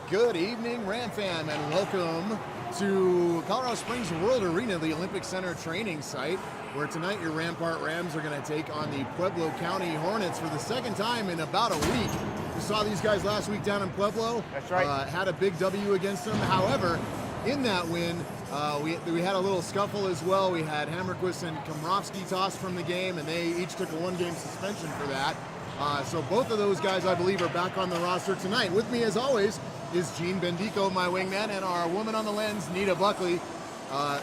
Good evening, Ram fam, and welcome to Colorado Springs World Arena, the Olympic Center training site, where tonight your Rampart Rams are going to take on the Pueblo County Hornets for the second time in about a week. We saw these guys last week down in Pueblo. That's right. Had a big W against them. However, in that win, we had a little scuffle as well. We had Hammerquist and Komrovsky tossed from the game, and they each took a one-game suspension for that. So both of those guys, I believe, are back on the roster tonight. With me, as always, is Gene Bendico, my wingman, and our woman on the lens, Nita Buckley.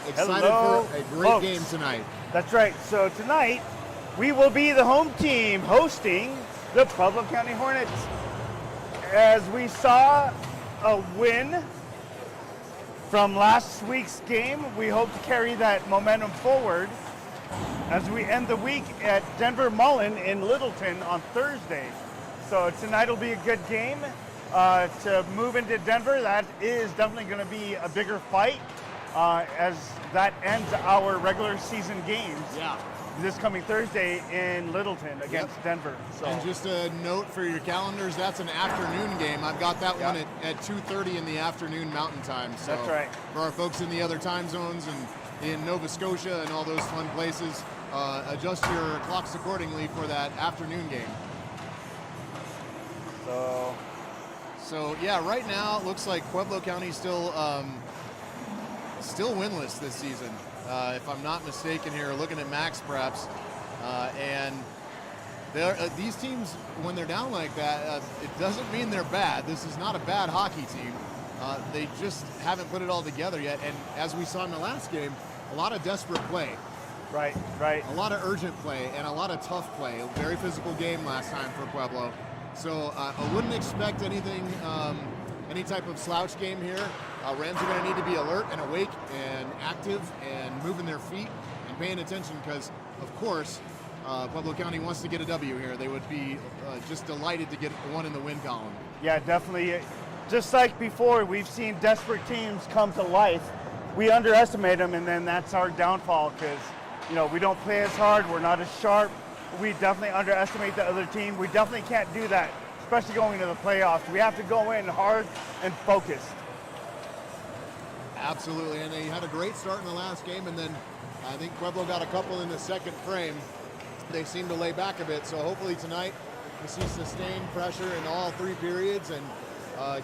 Excited Hello, for a great folks. game tonight. That's right. So tonight, we will be the home team hosting the Pueblo County Hornets. As we saw a win from last week's game, we hope to carry that momentum forward as we end the week at Denver Mullen in Littleton on Thursday. So tonight will be a good game. To move into Denver, that is definitely going to be a bigger fight as that ends our regular season games. Yeah. This coming Thursday in Littleton against Denver. So. And just a note for your calendars, that's an afternoon game. I've got that one at 2:30 in the afternoon Mountain Time. So that's right. For our folks in the other time zones and in Nova Scotia and all those fun places, adjust your clocks accordingly for that afternoon game. So yeah, right now it looks like Pueblo County still winless this season. If I'm not mistaken here, looking at max preps, and these teams, when they're down like that, it doesn't mean they're bad. This is not a bad hockey team. They just haven't put it all together yet. And as we saw in the last game, a lot of desperate play. Right. A lot of urgent play and a lot of tough play. A very physical game last time for Pueblo. So I wouldn't expect anything, any type of slouch game here. Rams are going to need to be alert and awake and active and moving their feet and paying attention because, of course, Pueblo County wants to get a W here. They would be just delighted to get one in the win column. Yeah, definitely. Just like before, we've seen desperate teams come to life. We underestimate them, and then that's our downfall because, we don't play as hard. We're not as sharp. We definitely underestimate the other team. We definitely can't do that, especially going into the playoffs. We have to go in hard and focused. Absolutely, and they had a great start in the last game, and then I think Pueblo got a couple in the second frame. They seem to lay back a bit, so hopefully tonight we see sustained pressure in all three periods and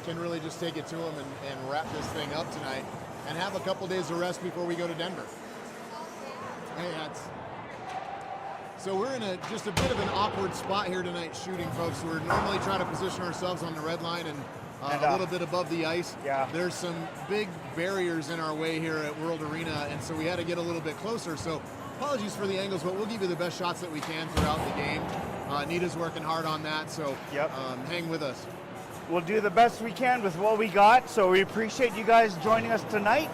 can really just take it to them and wrap this thing up tonight and have a couple days of rest before we go to Denver. So we're in just a bit of an awkward spot here tonight shooting, folks. We're normally trying to position ourselves on the red line and a little bit above the ice. Yeah. There's some big barriers in our way here at World Arena, and so we had to get a little bit closer. So apologies for the angles, but we'll give you the best shots that we can throughout the game. Nita's working hard on that, so hang with us. We'll do the best we can with what we got, so we appreciate you guys joining us tonight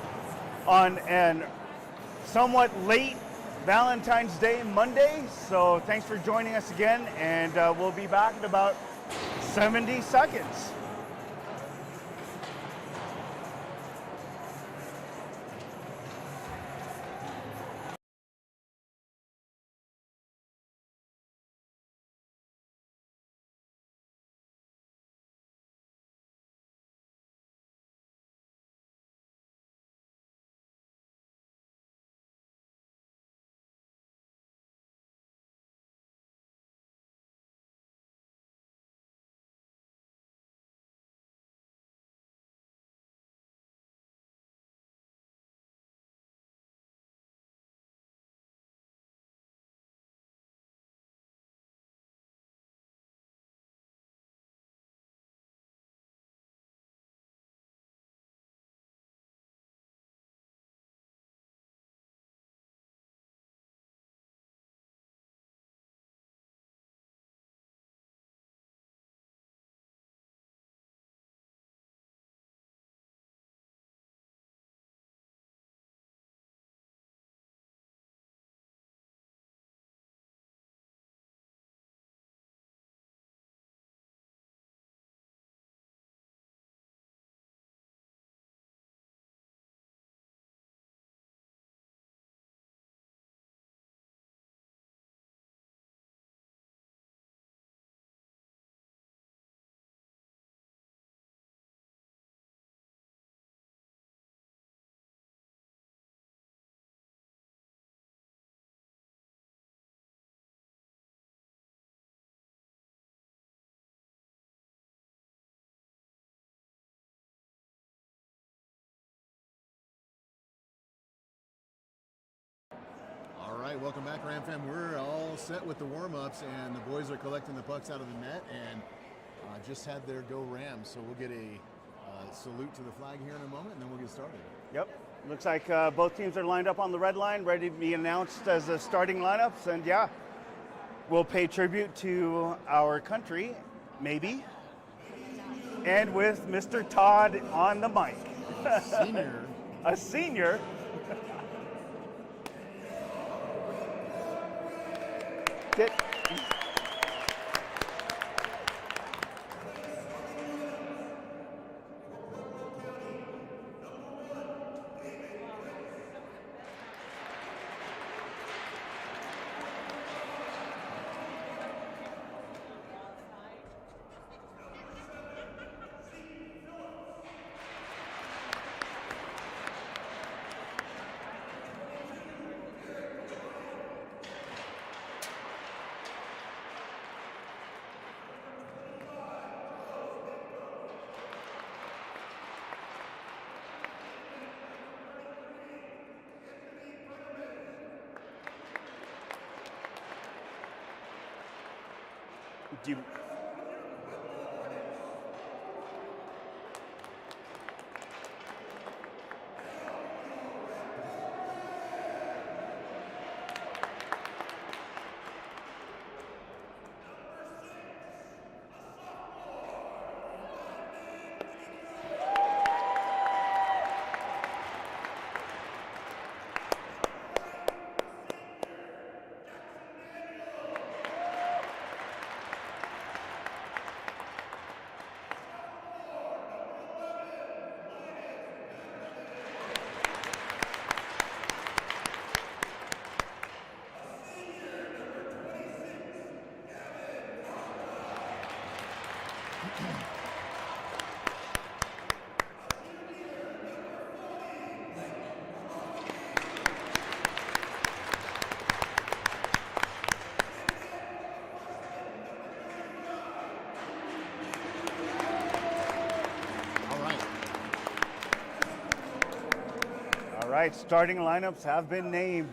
on an somewhat late Valentine's Day Monday. So thanks for joining us again, and we'll be back in about 70 seconds. right, welcome back, Ram fam. We're all set with the warm-ups, and the boys are collecting the pucks out of the net, and just had their go Rams. So we'll get a salute to the flag here in a moment, and then we'll get started. Yep. Looks like both teams are lined up on the red line, ready to be announced as the starting lineups. And yeah, we'll pay tribute to our country, maybe. And with Mr. Todd on the mic. Senior. A senior. Do you, all right, starting lineups have been named.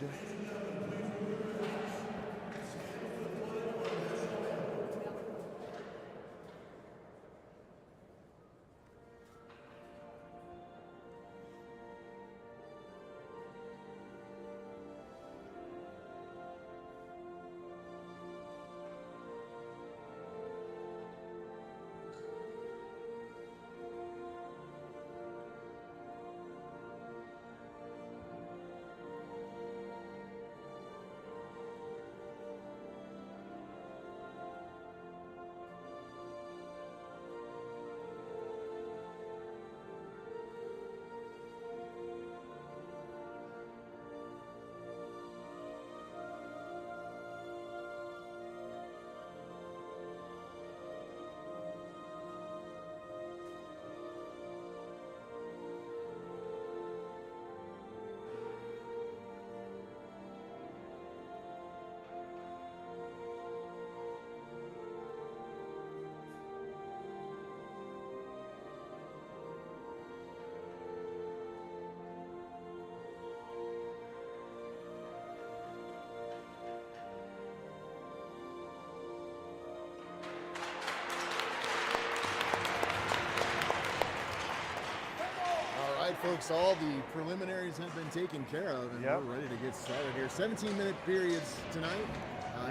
Folks, all the preliminaries have been taken care of, and we're ready to get started here. 17-minute periods tonight,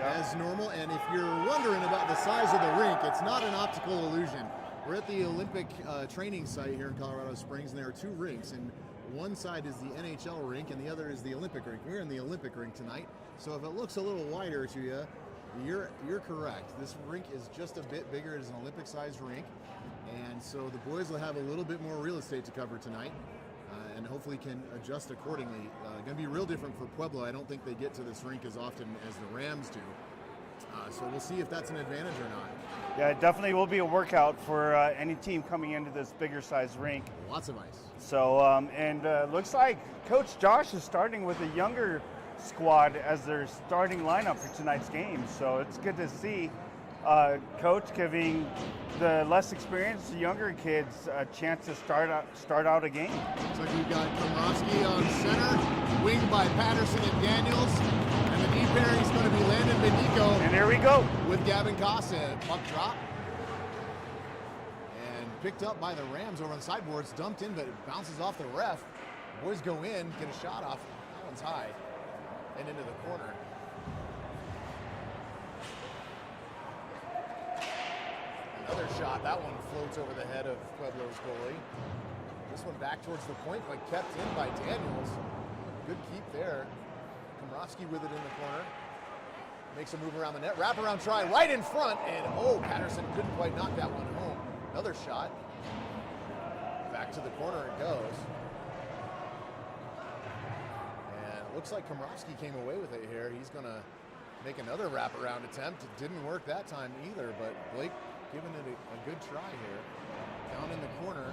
as normal. And if you're wondering about the size of the rink, it's not an optical illusion. We're at the Olympic training site here in Colorado Springs, and there are two rinks. And one side is the NHL rink, and the other is the Olympic rink. We're in the Olympic rink tonight, so if it looks a little wider to you, you're correct. This rink is just a bit bigger. It is an Olympic-sized rink, and so the boys will have a little bit more real estate to cover tonight. And hopefully can adjust accordingly. Going to be real different for Pueblo. I don't think they get to this rink as often as the Rams do. So we'll see if that's an advantage or not. Yeah, it definitely will be a workout for any team coming into this bigger size rink. Lots of ice. So, looks like Coach Josh is starting with a younger squad as their starting lineup for tonight's game. So it's good to see Coach giving the less experienced, younger kids a chance to start out a game. Looks like we've got Komrovsky on center, winged by Patterson and Daniels, and carry is going to be Landon Bendico. And here we go. With Gavin Casa. Puck drop. And picked up by the Rams over on the sideboards. Dumped in, but it bounces off the ref. Boys go in, get a shot off. That one's high. And into the corner. Another shot. That one floats over the head of Pueblo's goalie. This one back towards the point, but kept in by Daniels. Good keep there. Komrovsky with it in the corner. Makes a move around the net. Wraparound try right in front. And oh, Patterson couldn't quite knock that one home. Another shot. Back to the corner it goes. And it looks like Komrovsky came away with it here. He's going to make another wraparound attempt. It didn't work that time either, but Blake giving it a good try here. Down in the corner.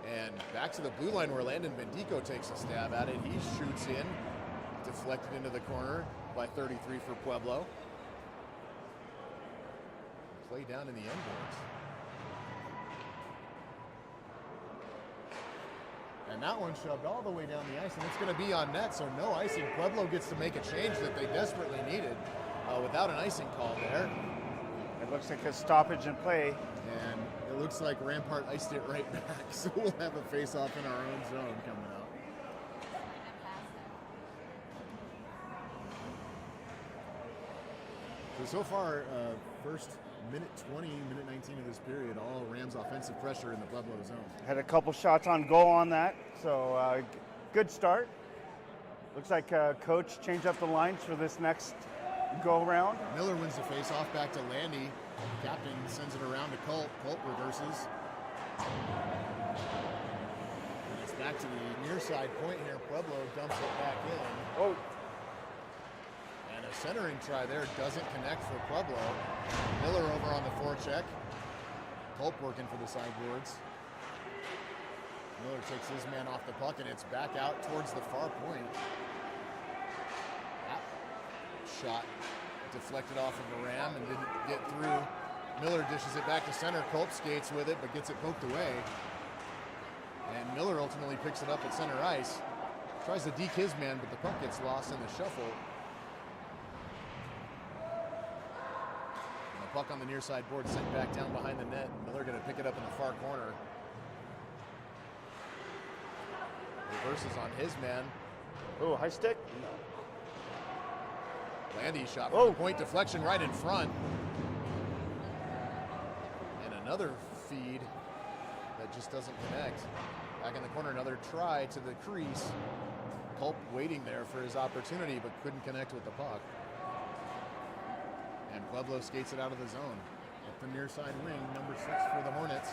And back to the blue line where Landon Bendico takes a stab at it. He shoots in, deflected into the corner by 33 for Pueblo. Play down in the end boards. And that one shoved all the way down the ice, and it's going to be on net, so no icing. Pueblo gets to make a change that they desperately needed without an icing call there. It looks like a stoppage in play. And it looks like Rampart iced it right back, so we'll have a face-off in our own zone coming up. So far, first minute 20, minute 19 of this period, all Rams offensive pressure in the Pueblo zone. Had a couple shots on goal on that, so good start. Looks like coach changed up the lines for this next go-round. Miller wins the face-off back to Landy. Captain sends it around to Colt. Colt reverses. And it's back to the near side point here. Pueblo dumps it back in. Oh. And a centering try there doesn't connect for Pueblo. Miller over on the forecheck. Colt working for the sideboards. Miller takes his man off the puck, and it's back out towards the far point. That shot deflected off of a Ram and didn't get through. Miller dishes it back to center. Culp skates with it, but gets it poked away. And Miller ultimately picks it up at center ice. Tries to deke his man, but the puck gets lost in the shuffle. And the puck on the near side board sent back down behind the net. Miller going to pick it up in the far corner. Reverses on his man. Oh, high stick. Landy shot from the point, deflection right in front. And another feed that just doesn't connect. Back in the corner, another try to the crease. Culp waiting there for his opportunity, but couldn't connect with the puck. And Pueblo skates it out of the zone. Up the near side wing, number 6 for the Hornets.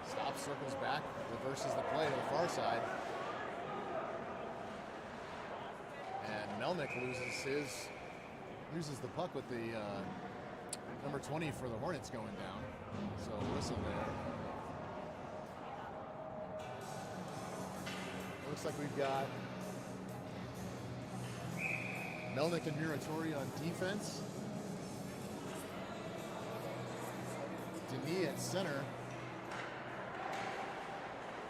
Stops, circles back, reverses the play to the far side. And Melnick loses the puck with the number 20 for the Hornets going down. So whistle there. Looks like we've got Melnick and Muratori on defense. Denis at center.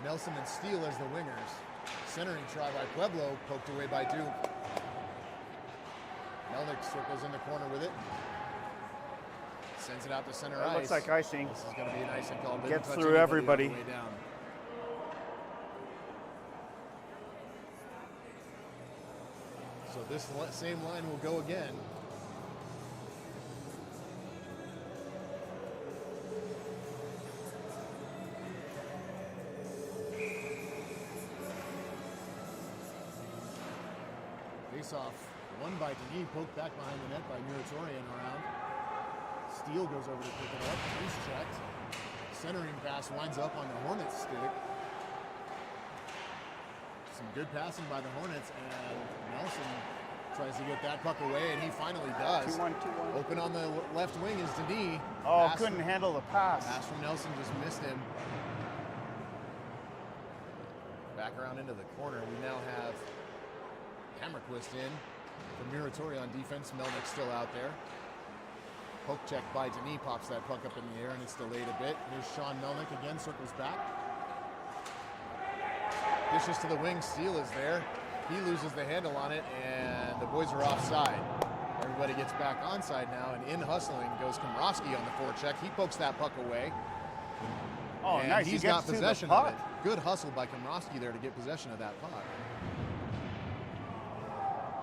Nelson and Steele as the wingers. Centering try by Pueblo, poked away by Duke. Melnick circles in the corner with it. Sends it out to center ice. Looks like icing. This is going to be an icing call. Gets through everybody. Way down. So this same line will go again. Face off, won by Denis, poked back behind the net by Muratori and around. Steele goes over to pick it up, he's checked. Centering pass winds up on the Hornets stick. Some good passing by the Hornets, and Nelson tries to get that puck away, and he finally does. 2-1. Open on the left wing is Denis. Oh, couldn't handle the pass. Pass from Nelson just missed him. Back around into the corner, we now have Hammerquist in for Muratori on defense. Melnick still out there. Poke check by Denis, pops that puck up in the air, and it's delayed a bit. Here's Sean Melnick again, circles back. Dishes to the wing, Steele is there. He loses the handle on it, and the boys are offside. Everybody gets back onside now, and in hustling goes Komrowski on the forecheck. He pokes that puck away. Oh, and nice. He's got possession of it. Good hustle by Komrowski there to get possession of that puck.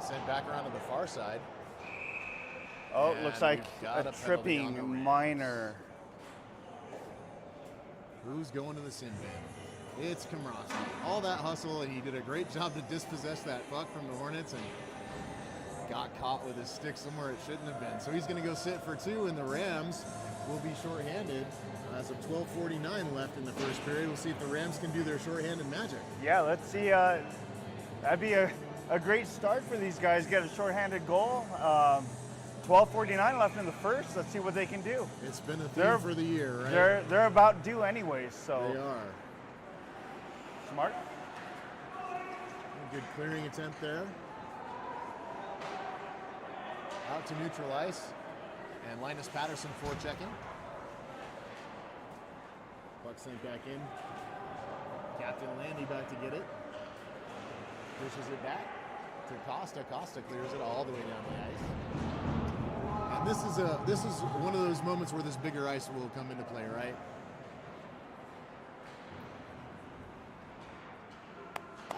Sent back around to the far side. Oh, it looks like got a a penalty on the tripping Rams. minor. Who's going to the sin bin? It's Komrowski. All that hustle, and he did a great job to dispossess that puck from the Hornets and got caught with his stick somewhere it shouldn't have been. So he's going to go sit for two, and the Rams will be shorthanded as of 12:49 left in the first period. We'll see if the Rams can do their shorthanded magic. Yeah, let's see. That'd be a great start for these guys. Get a shorthanded goal. 12:49 left in the first. Let's see what they can do. It's been a theme for the year, right? They're about due anyways, so. They are. Smart. A good clearing attempt there. Out to neutral ice. And Linus Patterson forechecking. Puck sent back in. Captain Landy back to get it. Pushes it back to Costa. Costa clears it all the way down the ice. And this is one of those moments where this bigger ice will come into play, right?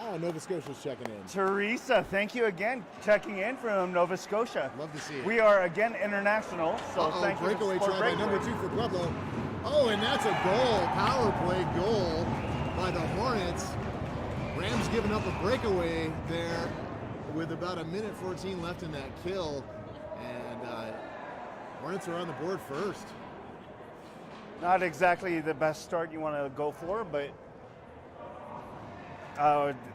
Oh, Nova Scotia's checking in. Teresa, thank you again, checking in from Nova Scotia. Love to see it. We are again international, so thank you. Breakaway try by number 2 for Pueblo. Oh, and that's a goal, power play goal by the Hornets. Rams giving up a breakaway there with about 1:14 left in that kill, and Hornets are on the board first. Not exactly the best start you want to go for, but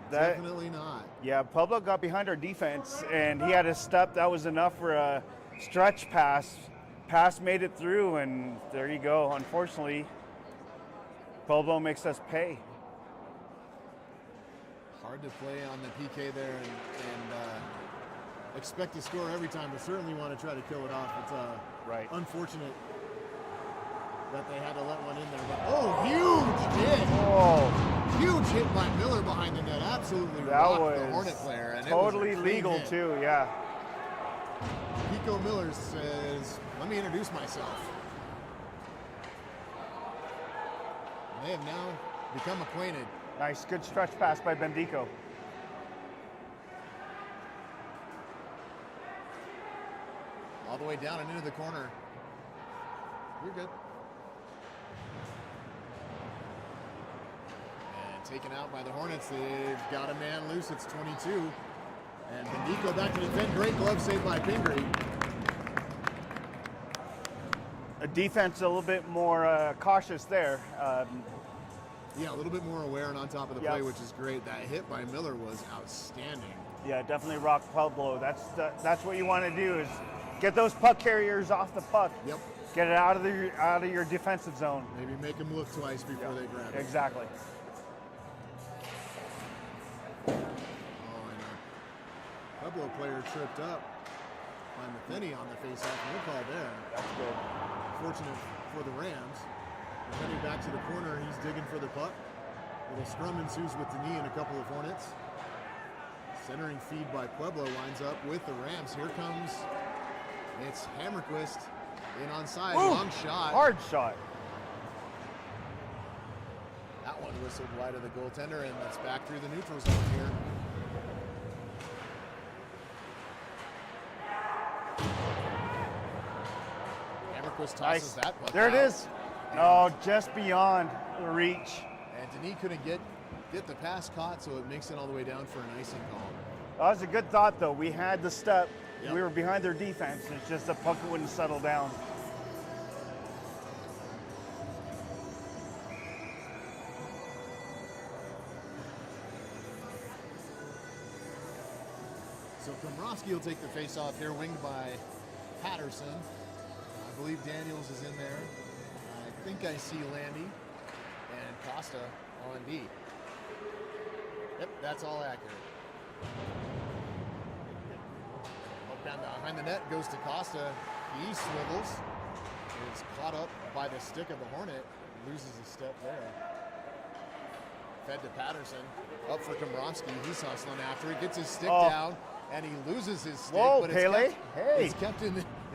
definitely not. Yeah, Pueblo got behind our defense, and he had a step that was enough for a stretch pass. Pass made it through, and there you go. Unfortunately, Pueblo makes us pay. Hard to play on the PK there and expect to score every time, but certainly want to try to kill it off. It's unfortunate that they had to let one in there. But huge hit! Oh, huge hit by Miller behind the net. Absolutely rocked the Hornet player. And totally it was a legal hit. too. Yeah. Pico Miller says, "Let me introduce myself." And they have now become acquainted. Nice, good stretch pass by Bendico. All the way down and into the corner. You're good. And taken out by the Hornets. They've got a man loose. It's 22. And Bendico back to defend. Great glove save by Pingree. A defense a little bit more cautious there. Yeah, a little bit more aware and on top of the play, which is great. That hit by Miller was outstanding. Yeah, definitely rock Pueblo. That's what you want to do is get those puck carriers off the puck. Yep. Get it out of your defensive zone. Maybe make them look twice before they grab it. Exactly. Oh, and a Pueblo player tripped up by Matheny on the faceoff. No call there. That's good. Fortunate for the Rams. Heading back to the corner, he's digging for the puck. Little scrum ensues with Denis and a couple of Hornets. Centering feed by Pueblo lines up with the Rams. Here comes, it's Hammerquist in onside, long shot. Hard shot. That one whistled wide of the goaltender, and it's back through the neutral zone here. Hammerquist tosses that puck There out. it is. No, just beyond the reach. And Denis couldn't get the pass caught, so it makes it all the way down for an icing call. That was a good thought, though. We had the step. Yep. We were behind their defense. It's just the puck wouldn't settle down. So Komrowski will take the face-off here, winged by Patterson. I believe Daniels is in there. I think I see Landy and Costa on D. Yep, that's all accurate. Up down behind the net goes to Costa. He swivels. Is caught up by the stick of the Hornet. Loses a step there. Fed to Patterson. Up for Komrovsky. He's hustling after it. Gets his stick Oh. down, and he loses his stick. Whoa, but Pele. Hey. It's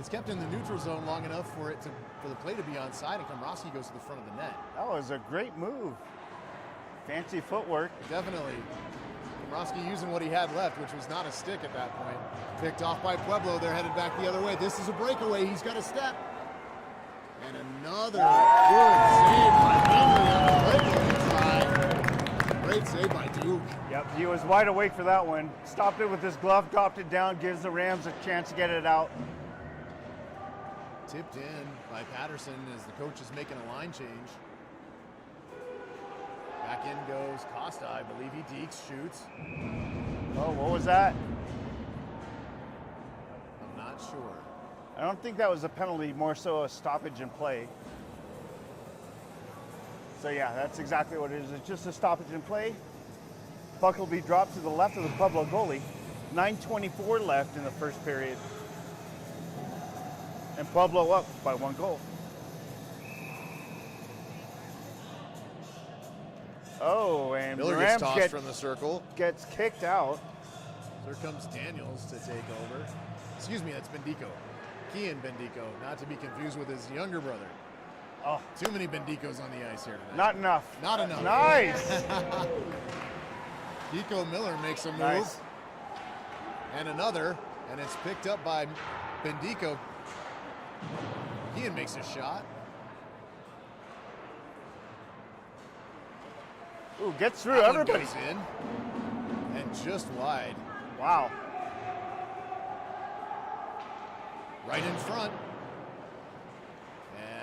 kept in the neutral zone long enough for the play to be onside, and Komrovsky goes to the front of the net. That was a great move. Fancy footwork. Definitely. Komrovsky using what he had left, which was not a stick at that point. Picked off by Pueblo. They're headed back the other way. This is a breakaway. He's got a step. And another good save by Bingley on the breakaway try. Great save by Duke. Yep, he was wide awake for that one. Stopped it with his glove, dropped it down, gives the Rams a chance to get it out. Tipped in by Patterson as the coach is making a line change. Back in goes Costa. I believe he dekes, shoots. Oh, what was that? I'm not sure. I don't think that was a penalty, more so a stoppage in play. So yeah, that's exactly what it is. It's just a stoppage in play. Puck will be dropped to the left of the Pueblo goalie. 9:24 left in the first period. And Pueblo up by 1 goal. Oh, and Miller Rams gets tossed from the circle. gets kicked out. Here comes Daniels to take over. Excuse me, that's Bendico. Kian Bendico, not to be confused with his younger brother. Oh, Too many Bendicos on the ice here tonight. not enough. Not enough. Nice. Kiko Miller makes a move. Nice. And another, and it's picked up by Bendico. Kian makes a shot. Ooh, gets through That one everybody. goes in. And just wide. Wow. Right in front.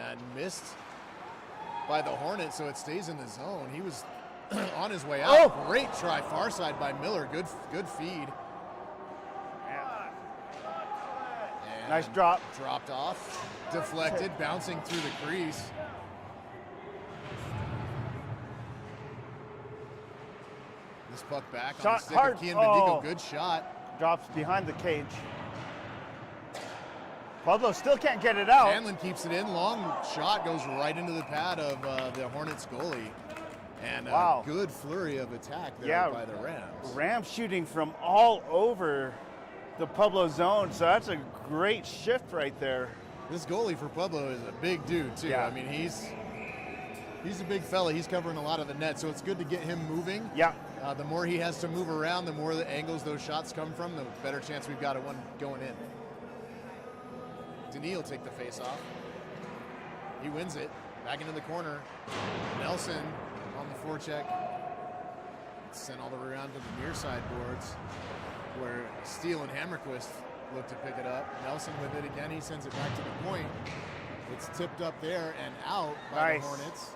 And missed by the Hornets, so it stays in the zone. He was on his way out. Oh. Great try, far side by Miller. Good feed. And Nice drop. Dropped off. Deflected, bouncing through the crease. This puck back on Shot the stick hard. of Kian Bendico. Oh. Good shot. Drops behind the cage. Pueblo still can't get it out. Hanlon keeps it in. Long shot goes right into the pad of the Hornets goalie. And Wow. a good flurry of attack there Yeah. by the Rams. Rams shooting from all over the Pueblo zone, so that's a great shift right there. This goalie for Pueblo is a big dude too. Yeah. I mean, he's a big fella. He's covering a lot of the net, so it's good to get him moving. Yeah. The more he has to move around, the more the angles those shots come from, the better chance we've got of one going in. Denis will take the face off. He wins it. Back into the corner. Nelson on the forecheck. Sent all the way around to the near side boards where Steele and Hammerquist look to pick it up. Nelson with it again. He sends it back to the point. It's tipped up there and out by Nice. the Hornets.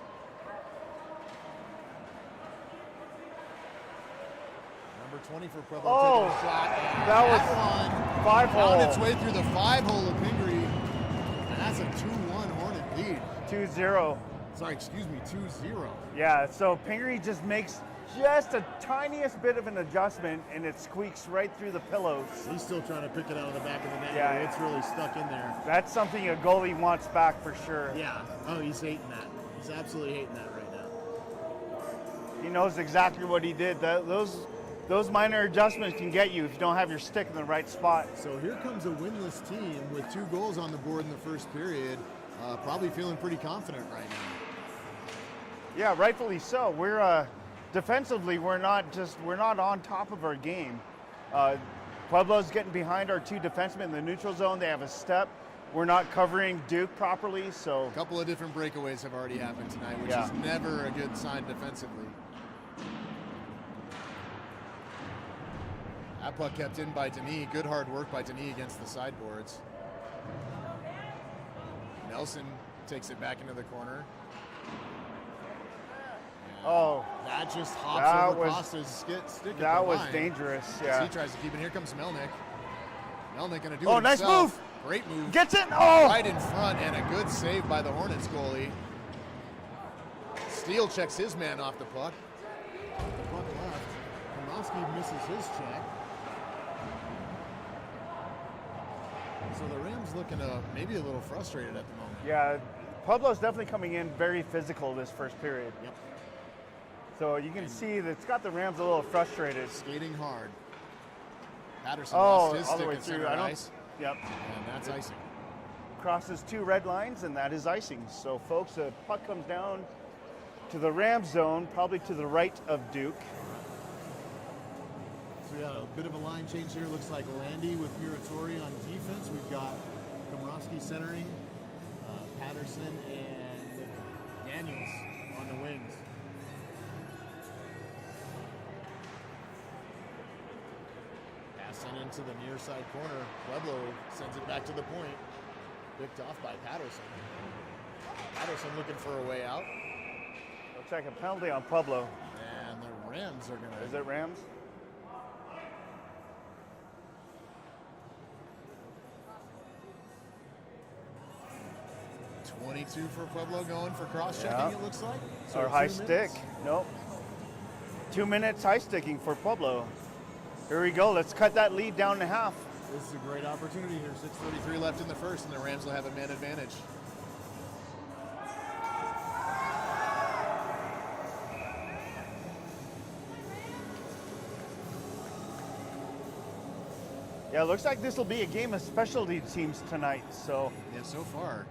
Number 20 for Pueblo Oh, taking a shot. And that was one 5-hole. found its way through the 5-hole of Pingree. And that's a 2-1 Hornet lead. 2-0. Sorry, excuse me, 2-0. Yeah, so Pingree just makes just a tiniest bit of an adjustment and it squeaks right through the pillows. He's still trying to pick it out of the back of the net. Yeah. It's really stuck in there. That's something a goalie wants back for sure. Yeah. Oh, he's hating that. He's absolutely hating that right now. He knows exactly what he did. Those minor adjustments can get you if you don't have your stick in the right spot. So here comes a winless team with 2 goals on the board in the first period. Probably feeling pretty confident right now. Yeah, rightfully so. We're defensively, we're not on top of our game. Pueblo's getting behind our 2 defensemen in the neutral zone. They have a step. We're not covering Duke properly, so A couple of different breakaways have already happened tonight, which Yeah. is never a good sign defensively. That puck kept in by Denis. Good hard work by Denis against the sideboards. Nelson takes it back into the corner. oh, That just hops That over was- Costa's stick at that the was line. dangerous. As Yeah. he tries to keep it. Here comes Melnick. Melnick gonna do Oh, it nice himself. move. Great move. Gets it. Oh, Right in front, and a good save by the Hornets goalie. Steele checks his man off the puck. The puck left. Komrovsky misses his check. So the Rams looking maybe a little frustrated at the moment. yeah. Pueblo's definitely coming in very physical this first period. Yep. So you can see that it's got the Rams a little frustrated. Skating hard. Patterson lost his all the stick way at through. center ice, Yep. and that's icing. Crosses 2 red lines, and that is icing. So, folks, the puck comes down to the Rams zone, probably to the right of Duke. So we got a bit of a line change here. Looks like Landy with Muratori on defense. We've got Komorowski centering, Patterson and Daniels on the wings. Pass sent into the near side corner. Pueblo sends it back to the point. Picked off by Patterson. Patterson looking for a way out. Looks like a penalty on Pueblo. And the Rams are going to... Is it Rams? .22 for Pueblo going for cross-checking, it looks like. So or high 2 stick. minutes. Nope. 2 minutes high sticking for Pueblo. Here we go. Let's cut that lead down to half. This is a great opportunity here. 6:33 left in the first, and the Rams will have a man advantage. Yeah, it looks like this will be a game of specialty teams tonight. So Yeah, so far.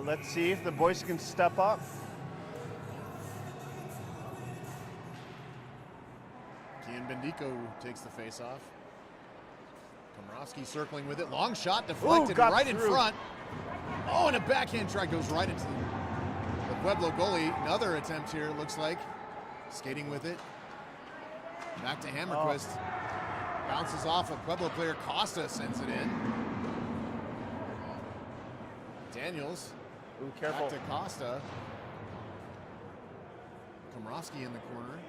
let's see if the boys can step up. Kian Bendico takes the face-off. Komorowski circling with it. Long shot deflected got right in through. front. Oh, and a backhand try goes right into the Pueblo goalie. Another attempt here, it looks like. Skating with it. Back to Hammerquist. Bounces off a Pueblo player. Costa sends it in. Daniels. Ooh, careful. Back to Costa. Komorowski in the corner.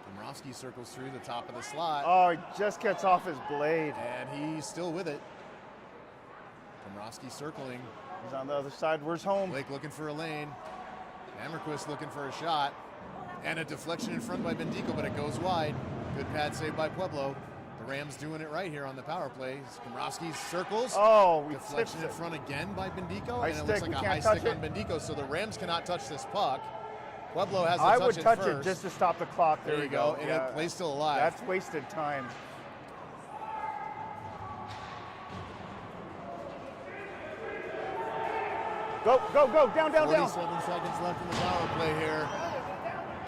Komorowski circles through the top of the slot. Oh, he just gets off his blade. And he's still with it. Komorowski circling. He's on the other side. Where's home? Blake looking for a lane. Hammerquist looking for a shot. And a deflection in front by Bendico, but it goes wide. Good pad save by Pueblo. The Rams doing it right here on the power play. Komorowski circles. Oh, we Deflection tipped in it. front again by Bendico. High and it looks stick, like we a high can't touch stick it. on Bendico, so the Rams cannot touch this puck. Pueblo has to I touch would it touch first. it just to stop the clock. There you go. And it plays still alive. That's wasted time. Go, go, go, down, down, down. 47 seconds left in the power play here.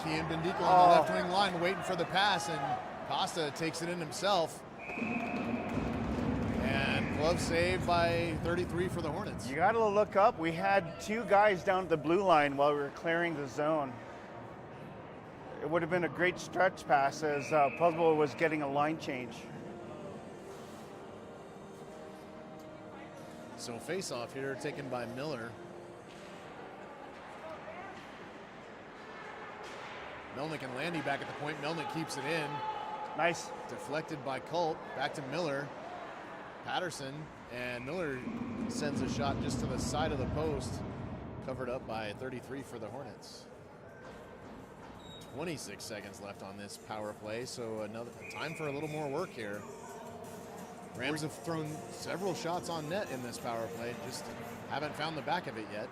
Kian Bendico on the left wing line waiting for the pass, and Costa takes it in himself. And glove save by 33 for the Hornets. You got to look up. We had 2 guys down at the blue line while we were clearing the zone. It would have been a great stretch pass as Pueblo was getting a line change. So face-off here taken by Miller. Melnick and Landy back at the point. Melnick keeps it in. Nice. Deflected by Colt. Back to Miller. Patterson. And Miller sends a shot just to the side of the post. Covered up by 33 for the Hornets. 26 seconds left on this power play. So another time for a little more work here. Rams have thrown several shots on net in this power play. Just haven't found the back of it yet.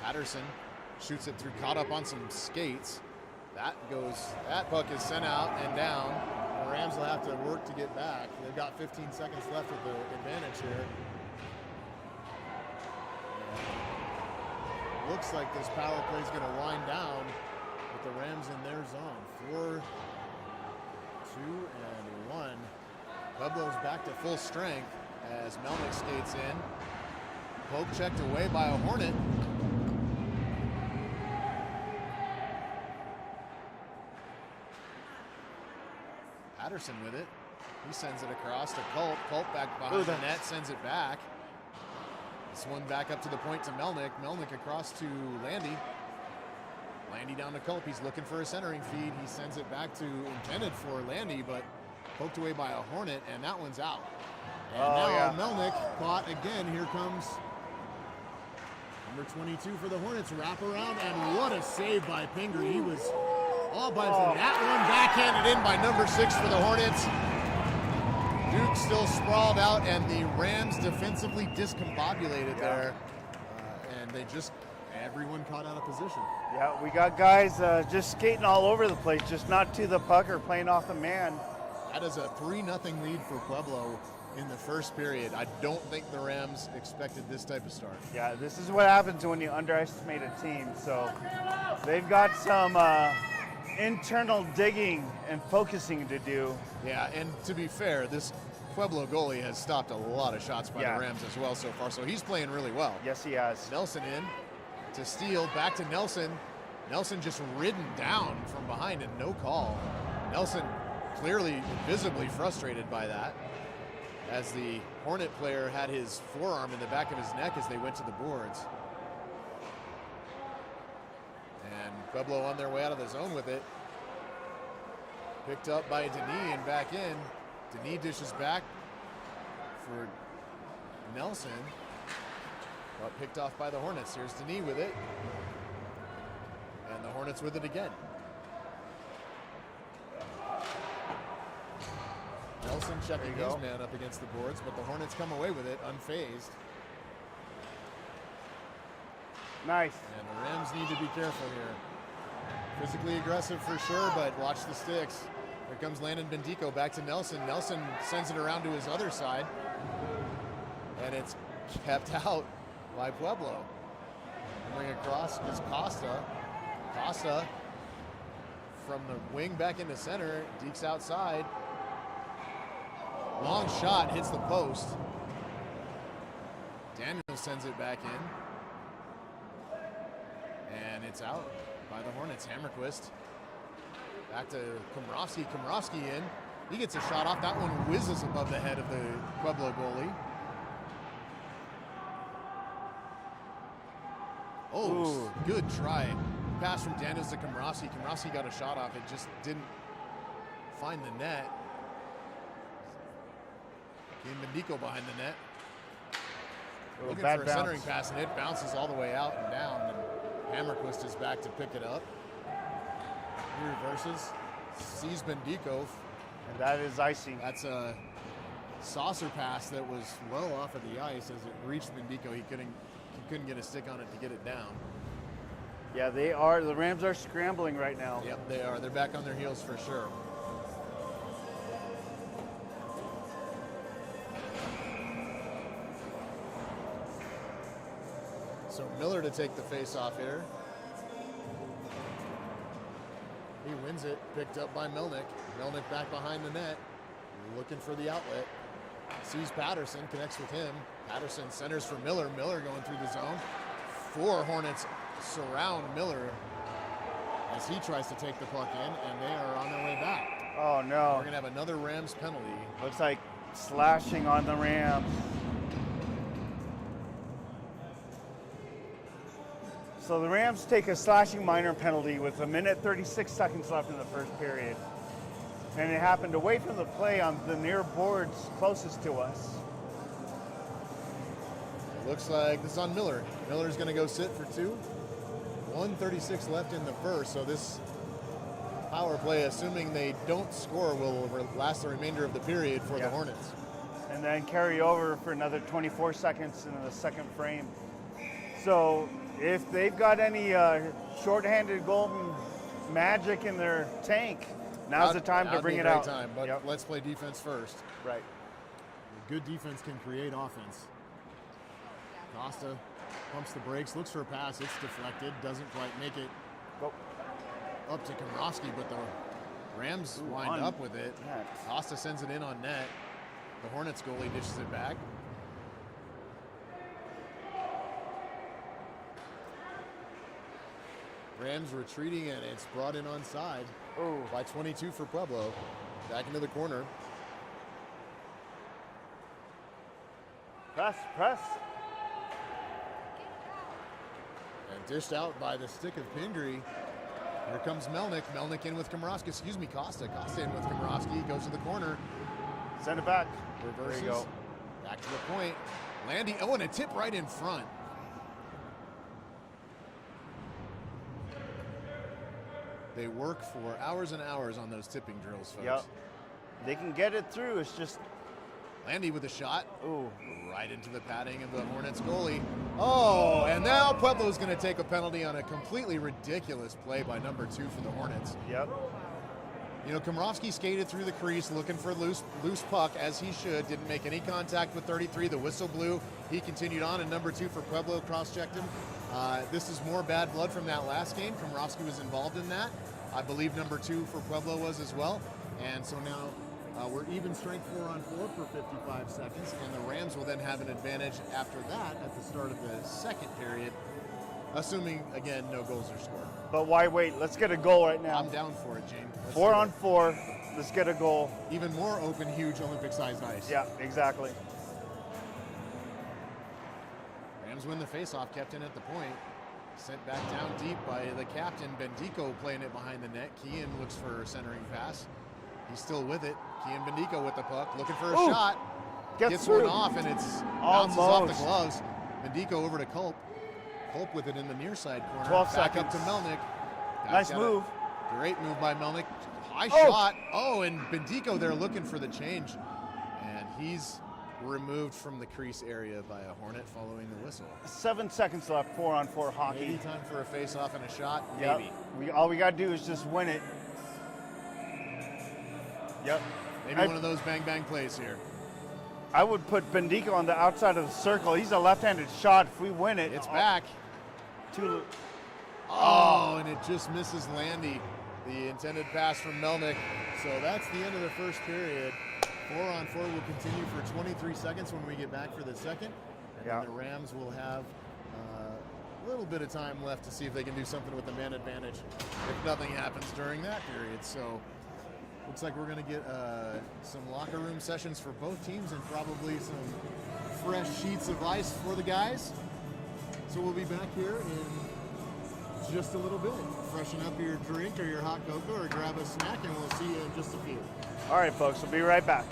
Patterson shoots it through, caught up on some skates. That puck is sent out and down. The Rams will have to work to get back. They've got 15 seconds left with the advantage here. Looks like this power play is going to wind down with the Rams in their zone. 4, 2, and 1. Pueblo's back to full strength as Melnick skates in. Poke checked away by a Hornet. Patterson with it. He sends it across to Colt. Colt back behind the net, sends it back. This one back up to the point to Melnick. Melnick across to Landy. Landy down to Colt. He's looking for a centering feed. He sends it back to intended for Landy, but poked away by a Hornet, and that one's out. And now Melnick caught again. Here comes number 22 for the Hornets. Wrap around, and what a save by Pingree. He was all by that one backhanded in by number 6 for the Hornets. Duke still sprawled out, and the Rams defensively discombobulated there. And they just Everyone caught out of position. Yeah, we got guys just skating all over the place, just not to the puck or playing off the man. That is a 3-0 lead for Pueblo in the first period. I don't think the Rams expected this type of start. Yeah, this is what happens when you underestimate a team. So they've got some internal digging and focusing to do. Yeah, and to be fair, this Pueblo goalie has stopped a lot of shots by the Rams as well so far, so he's playing really well. Yes, he has. Nelson in to steal, back to Nelson. Nelson just ridden down from behind and no call. Nelson clearly visibly frustrated by that, as the Hornet player had his forearm in the back of his neck as they went to the boards. And Pueblo on their way out of the zone with it. Picked up by Denis and back in. Denis dishes back for Nelson. But picked off by the Hornets. Here's Denis with it. And the Hornets with it again. Nelson checking his man up against the boards, but the Hornets come away with it unfazed. Nice. And the Rams need to be careful here. Physically aggressive for sure, but watch the sticks. Here comes Landon Bendico back to Nelson. Nelson sends it around to his other side. And it's kept out by Pueblo. Coming across is Costa. Costa from the wing back into center. Dekes outside. Long shot hits the post. Daniel sends it back in. And it's out by the Hornets. Hammerquist. Back to Komrovsky. Komrovsky in. He gets a shot off. That one whizzes above the head of the Pueblo goalie. Oh, ooh. Good try. Pass from Daniels to Komrovsky. Komrovsky got a shot off. It just didn't find the net. Came Bendico behind the net. Looking for a centering pass, and it bounces all the way out and down. And Hammerquist is back to pick it up. He reverses, sees Bendico. And that is icing. That's a saucer pass that was well off of the ice. As it reached Bendico, he couldn't get a stick on it to get it down. Yeah, they are. The Rams are scrambling right now. Yep, they are. They're back on their heels for sure. So Miller to take the face-off here. He wins it, picked up by Melnick. Melnick back behind the net, looking for the outlet. Sees Patterson, connects with him. Patterson centers for Miller. Miller going through the zone. 4 Hornets surround Miller as he tries to take the puck in, and they are on their way back. Oh no. We're gonna have another Rams penalty. Looks like slashing on the Rams. So the Rams take a slashing minor penalty with 1:36 seconds left in the first period. And it happened away from the play on the near boards closest to us. It looks like this is on Miller. Miller's gonna go sit for 2. 1:36 left in the first, so this power play, assuming they don't score, will last the remainder of the period for the Hornets. And then carry over for another 24 seconds in the second frame. So if they've got any shorthanded golden magic in their tank, now's the time to bring it out. Time, but let's play defense first. Right. Good defense can create offense. Costa pumps the brakes, looks for a pass. It's deflected, doesn't quite make it up to Komrovsky, but the Rams wind up with it. Costa sends it in on net. The Hornets goalie dishes it back. Rams retreating, and it's brought in onside by 22 for Pueblo. Back into the corner. Press, press. And dished out by the stick of Pingree. Here comes Melnick. Melnick in with Komrovsky. Excuse me, Costa. Costa in with Komrovsky. Goes to the corner. Send it back. Reverses. There you go. Back to the point. Landy. Oh, and a tip right in front. They work for hours and hours on those tipping drills, folks. Yep. They can get it through. It's just Landy with a shot. Ooh. Right into the padding of the Hornets goalie. Oh, and now Pueblo's going to take a penalty on a completely ridiculous play by number 2 for the Hornets. Yep. You know, Komrovsky skated through the crease looking for loose puck, as he should. Didn't make any contact with 33. The whistle blew. He continued on, and number 2 for Pueblo cross-checked him. This is more bad blood from that last game. Komrovsky was involved in that. I believe number 2 for Pueblo was as well. And so now we're even strength 4-on-4 for 55 seconds, and the Rams will then have an advantage after that at the start of the second period, assuming, again, no goals are scored. But why wait? Let's get a goal right now. I'm down for it, James. 4-on-4. Let's get a goal. Even more open, huge Olympic-sized ice. Yeah, exactly. Rams win the faceoff, kept in at the point. Sent back down deep by the captain, Bendico, playing it behind the net. Kean looks for a centering pass. He's still with it. Kean Bendico with the puck, looking for a shot. Gets through. one off, and it's bounces off the gloves. Bendico over to Culp. Culp with it in the near side corner. 12 back seconds. up to Melnick. Nice move. Great move by Melnick. High shot. Oh, and Bendico there looking for the change. And he's removed from the crease area by a Hornet following the whistle. 7 seconds left, 4-on-4 hockey. Maybe time for a face-off and a shot? Yep. Maybe. All we got to do is just win it. Yep. Maybe one of those bang-bang plays here. I would put Bendico on the outside of the circle. He's a left-handed shot. If we win it, It's back. Oh, and it just misses Landy. The intended pass from Melnick. So that's the end of the first period. 4-on-4 will continue for 23 seconds when we get back for the second. And then the Rams will have a little bit of time left to see if they can do something with the man advantage if nothing happens during that period. So looks like we're going to get some locker room sessions for both teams and probably some fresh sheets of ice for the guys. So we'll be back here in just a little bit. Freshen up your drink or your hot cocoa or grab a snack, and we'll see you in just a few. All right, folks, we'll be right back.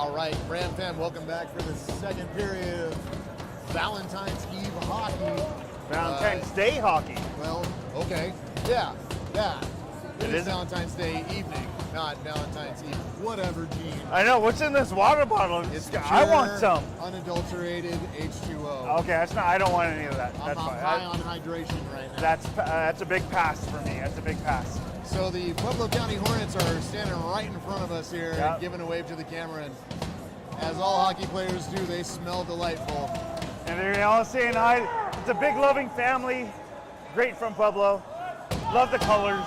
All right, Ram fan, welcome back for the second period of Valentine's Eve hockey. Valentine's Day hockey. Well, okay. Yeah. It is is? Valentine's Day evening, not Valentine's Eve. Whatever, Gene. I know. What's in this water bottle? It's I want pure, some. unadulterated H2O. Okay, that's not. I don't want any of that. I'm That's fine. high on hydration right now. That's a big pass for me. That's a big pass. So the Pueblo County Hornets are standing right in front of us here, Yep. giving a wave to the camera, and as all hockey players do, they smell delightful. And they're all saying hi. It's a big, loving family. Great from Pueblo. Love the colors.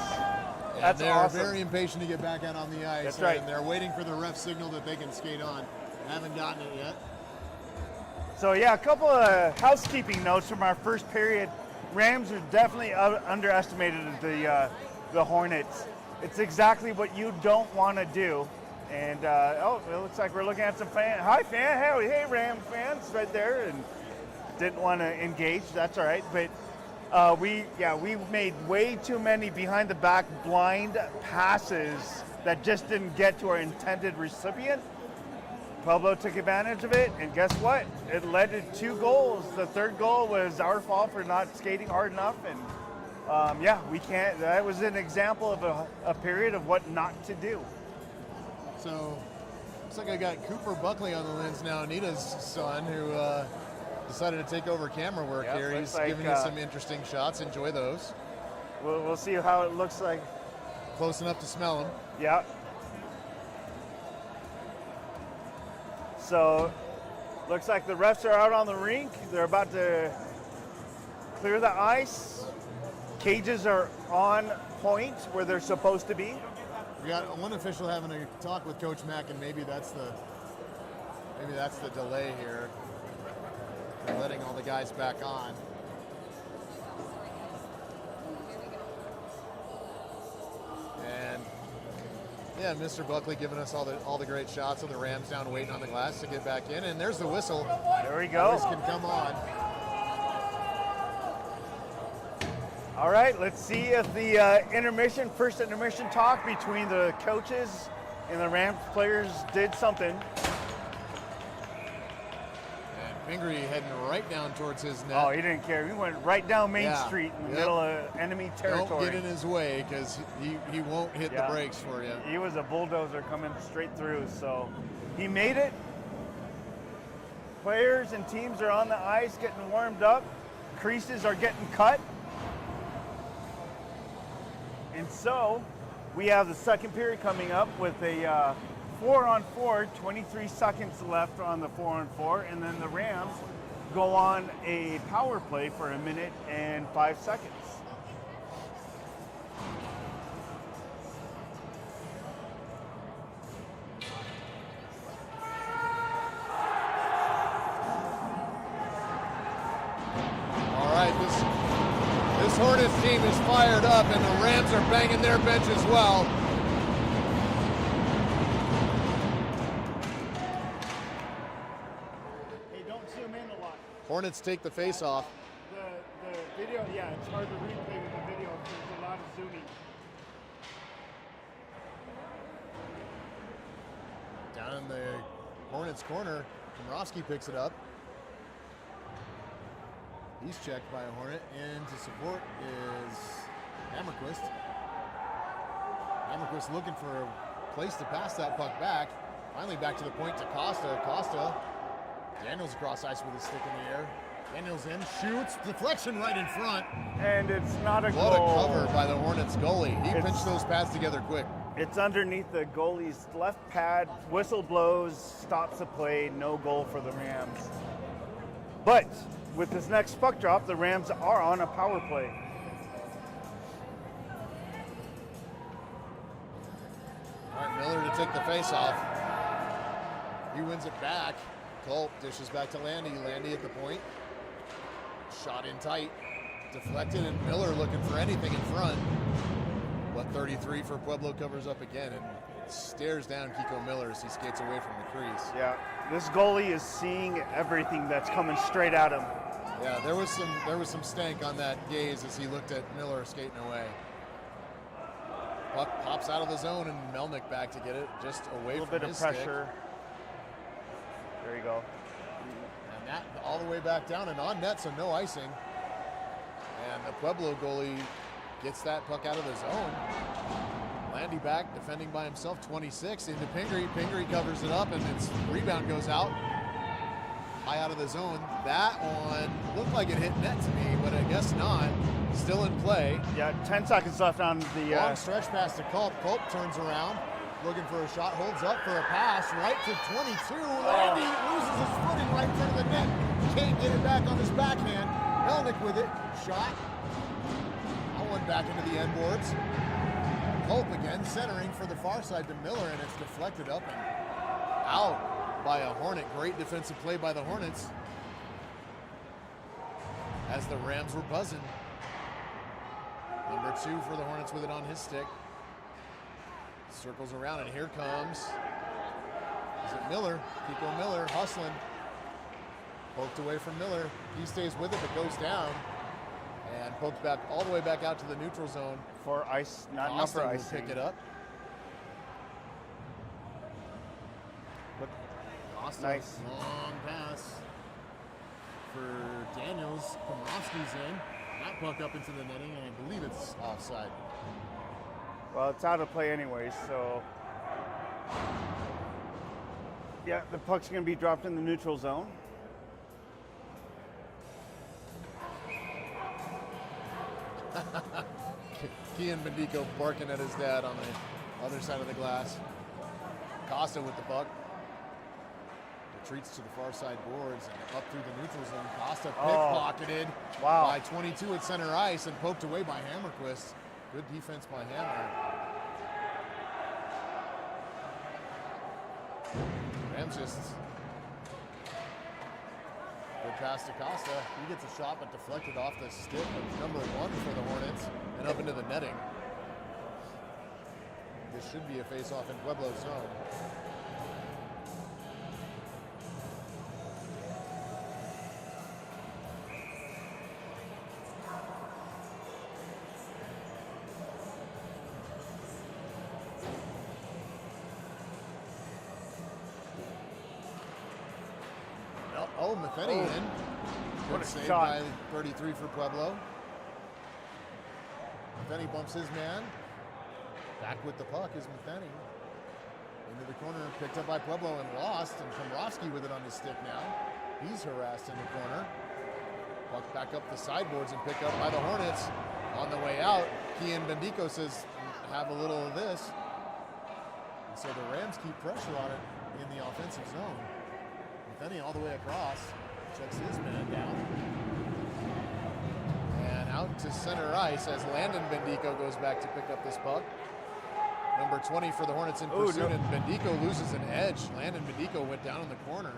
And That's they're awesome. very impatient to get back out on the ice. That's right. And they're waiting for the ref signal that they can skate on. Haven't gotten it yet. So yeah, a couple of housekeeping notes from our first period. Rams are definitely underestimated the Hornets. It's exactly what you don't want to do. And it looks like we're looking at some fans. Hi, fan. Hey, Ram fans, right there. And didn't want to engage. That's all right. But we made way too many behind the back blind passes that just didn't get to our intended recipient. Pueblo took advantage of it, and guess what? It led to 2 goals. The third goal was our fault for not skating hard enough, and we can't. That was an example of a period of what not to do. So, looks like I got Cooper Buckley on the lens now, Anita's son, who decided to take over camera work Yep, here. He's looks like, giving you some interesting shots. Enjoy those. We'll see how it looks like. Close enough to smell them. Yeah. So, looks like the refs are out on the rink. They're about to clear the ice. Cages are on point where they're supposed to be. We got one official having a talk with Coach Mack, and maybe that's the delay here. They're letting all the guys back on. And yeah, Mr. Buckley giving us all the great shots of the Rams down waiting on the glass to get back in, and there's the whistle. There we go. Boys can come on. All right, let's see if the first intermission talk between the coaches and the Rams players did something. And Pingree heading right down towards his net. Oh, he didn't care. He went right down Main Yeah. Street in the Yep. middle of enemy territory. Don't get in his way, because he won't hit the brakes for you. He was a bulldozer coming straight through, so he made it. Players and teams are on the ice getting warmed up. Creases are getting cut. And so we have the second period coming up with a 4-on-4, 23 seconds left on the 4-on-4, and then the Rams go on a power play for 1 minute and 5 seconds. All right, this Hornets team is fired up, and the Rams are banging their bench as well. Hey, don't zoom in a lot. Hornets take the face off. The video, it's hard to replay with the video because there's a lot of zooming. Down in the Hornets corner, Komrovsky picks it up. He's checked by a Hornet, and to support is Hammerquist. Hammerquist looking for a place to pass that puck back. Finally back to the point to Costa. Costa, Daniels across ice with his stick in the air. Daniels in, shoots, deflection right in front. And it's not a What goal. a cover by the Hornets goalie. He pinched those pads together quick. It's underneath the goalie's left pad. Whistle blows, stops the play. No goal for the Rams. But with this next puck drop, the Rams are on a power play. All right, Miller to take the face off. He wins it back. Culp dishes back to Landy. Landy at the point. Shot in tight. Deflected, and Miller looking for anything in front. But 33 for Pueblo covers up again and stares down Kiko Miller as he skates away from the crease. Yeah, this goalie is seeing everything that's coming straight at him. Yeah, there was some stank on that gaze as he looked at Miller skating away. Puck pops out of the zone, and Melnick back to get it just away from his stick. A little bit of pressure. There you go. And that all the way back down and on net, so no icing. And the Pueblo goalie gets that puck out of the zone. Landy back, defending by himself, 26 into Pingree. Pingree covers it up, and its rebound goes out. High out of the zone. That one looked like it hit net to me, but I guess not. Still in play. Yeah, 10 seconds left on the... Long stretch pass to Culp. Culp turns around, looking for a shot, holds up for a pass, right to 22. Landy loses his footing right in front of the net. Can't get it back on his backhand. Melnick with it. Shot. That one back into the end boards. Culp again, centering for the far side to Miller, and it's deflected up and out by a Hornet. Great defensive play by the Hornets as the Rams were buzzing. Number 2 for the Hornets with it on his stick. Circles around, and here comes, is it Miller? Pico Miller hustling. Poked away from Miller. He stays with it, but goes down. And poked back all the way back out to the neutral zone. For ice, not enough for ice. Pick it up. Look, Costa, nice. Long pass for Daniels. Komrovsky's in. That puck up into the netting, and I believe it's offside. Well, it's out of play anyways, so... Yeah, the puck's going to be dropped in the neutral zone. Kian Bendico barking at his dad on the other side of the glass. Costa with the puck. Retreats to the far side boards and up through the neutral zone. Costa pickpocketed by 22 at center ice and poked away by Hammerquist. Good defense by Hammer. Rams just good pass to Costa. He gets a shot but deflected off the stick of number 1 for the Hornets and up into the netting. This should be a face-off in Pueblo's zone. Oh, Matheny in. What Good a save shot. by 33 for Pueblo. Matheny bumps his man. Back with the puck is Matheny. Into the corner, picked up by Pueblo and lost. And Komrovsky with it on his stick now. He's harassed in the corner. Puck back up the sideboards and picked up by the Hornets. On the way out, Kian Bendico says, have a little of this. And so the Rams keep pressure on it in the offensive zone. Matheny all the way across, checks his man down. And out to center ice as Landon Bendico goes back to pick up this puck. Number 20 for the Hornets in pursuit, and Bendico loses an edge. Landon Bendico went down in the corner.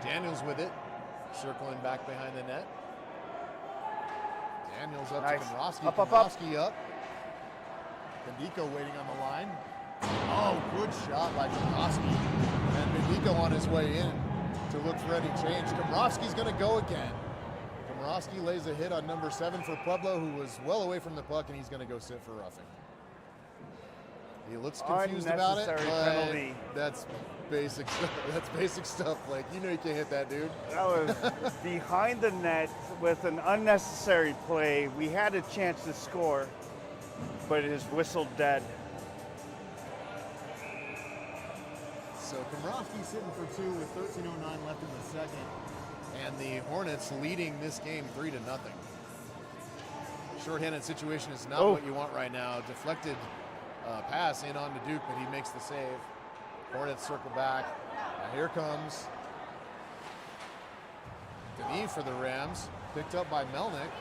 Daniels with it, circling back behind the net. Daniels up to Komrovsky. Komrovsky up. Bendico waiting on the line. Oh, good shot by Komrovsky. And Bendico on his way in to look for any change. Komrovsky's going to go again. Komrovsky lays a hit on number 7 for Pueblo, who was well away from the puck, and he's going to go sit for roughing. He looks confused about it, penalty. That's basic stuff. That's basic stuff, Blake. You know you can't hit that dude. That was behind the net with an unnecessary play. We had a chance to score, but it is whistled dead. So Komrovsky sitting for 2 with 13:09 left in the second, and the Hornets leading this game 3-0. Shorthanded situation is not what you want right now. Deflected pass in on to Duke, but he makes the save. Hornets circle back. Now here comes Denis for the Rams, picked up by Melnick.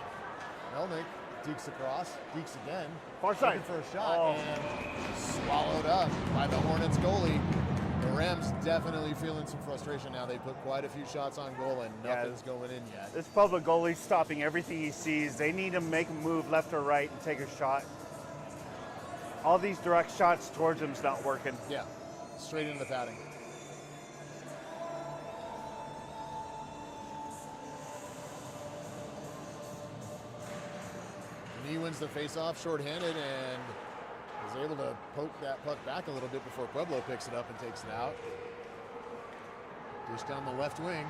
Melnick dekes across, dekes again. Far side. Looking for a shot and swallowed up by the Hornets goalie. The Rams definitely feeling some frustration now. They put quite a few shots on goal and nothing's going in yet. This Pueblo goalie's stopping everything he sees. They need to make a move left or right and take a shot. All these direct shots towards him's not working. Yeah, straight into the padding. And he wins the faceoff shorthanded, and is able to poke that puck back a little bit before Pueblo picks it up and takes it out. Dish down the left wing.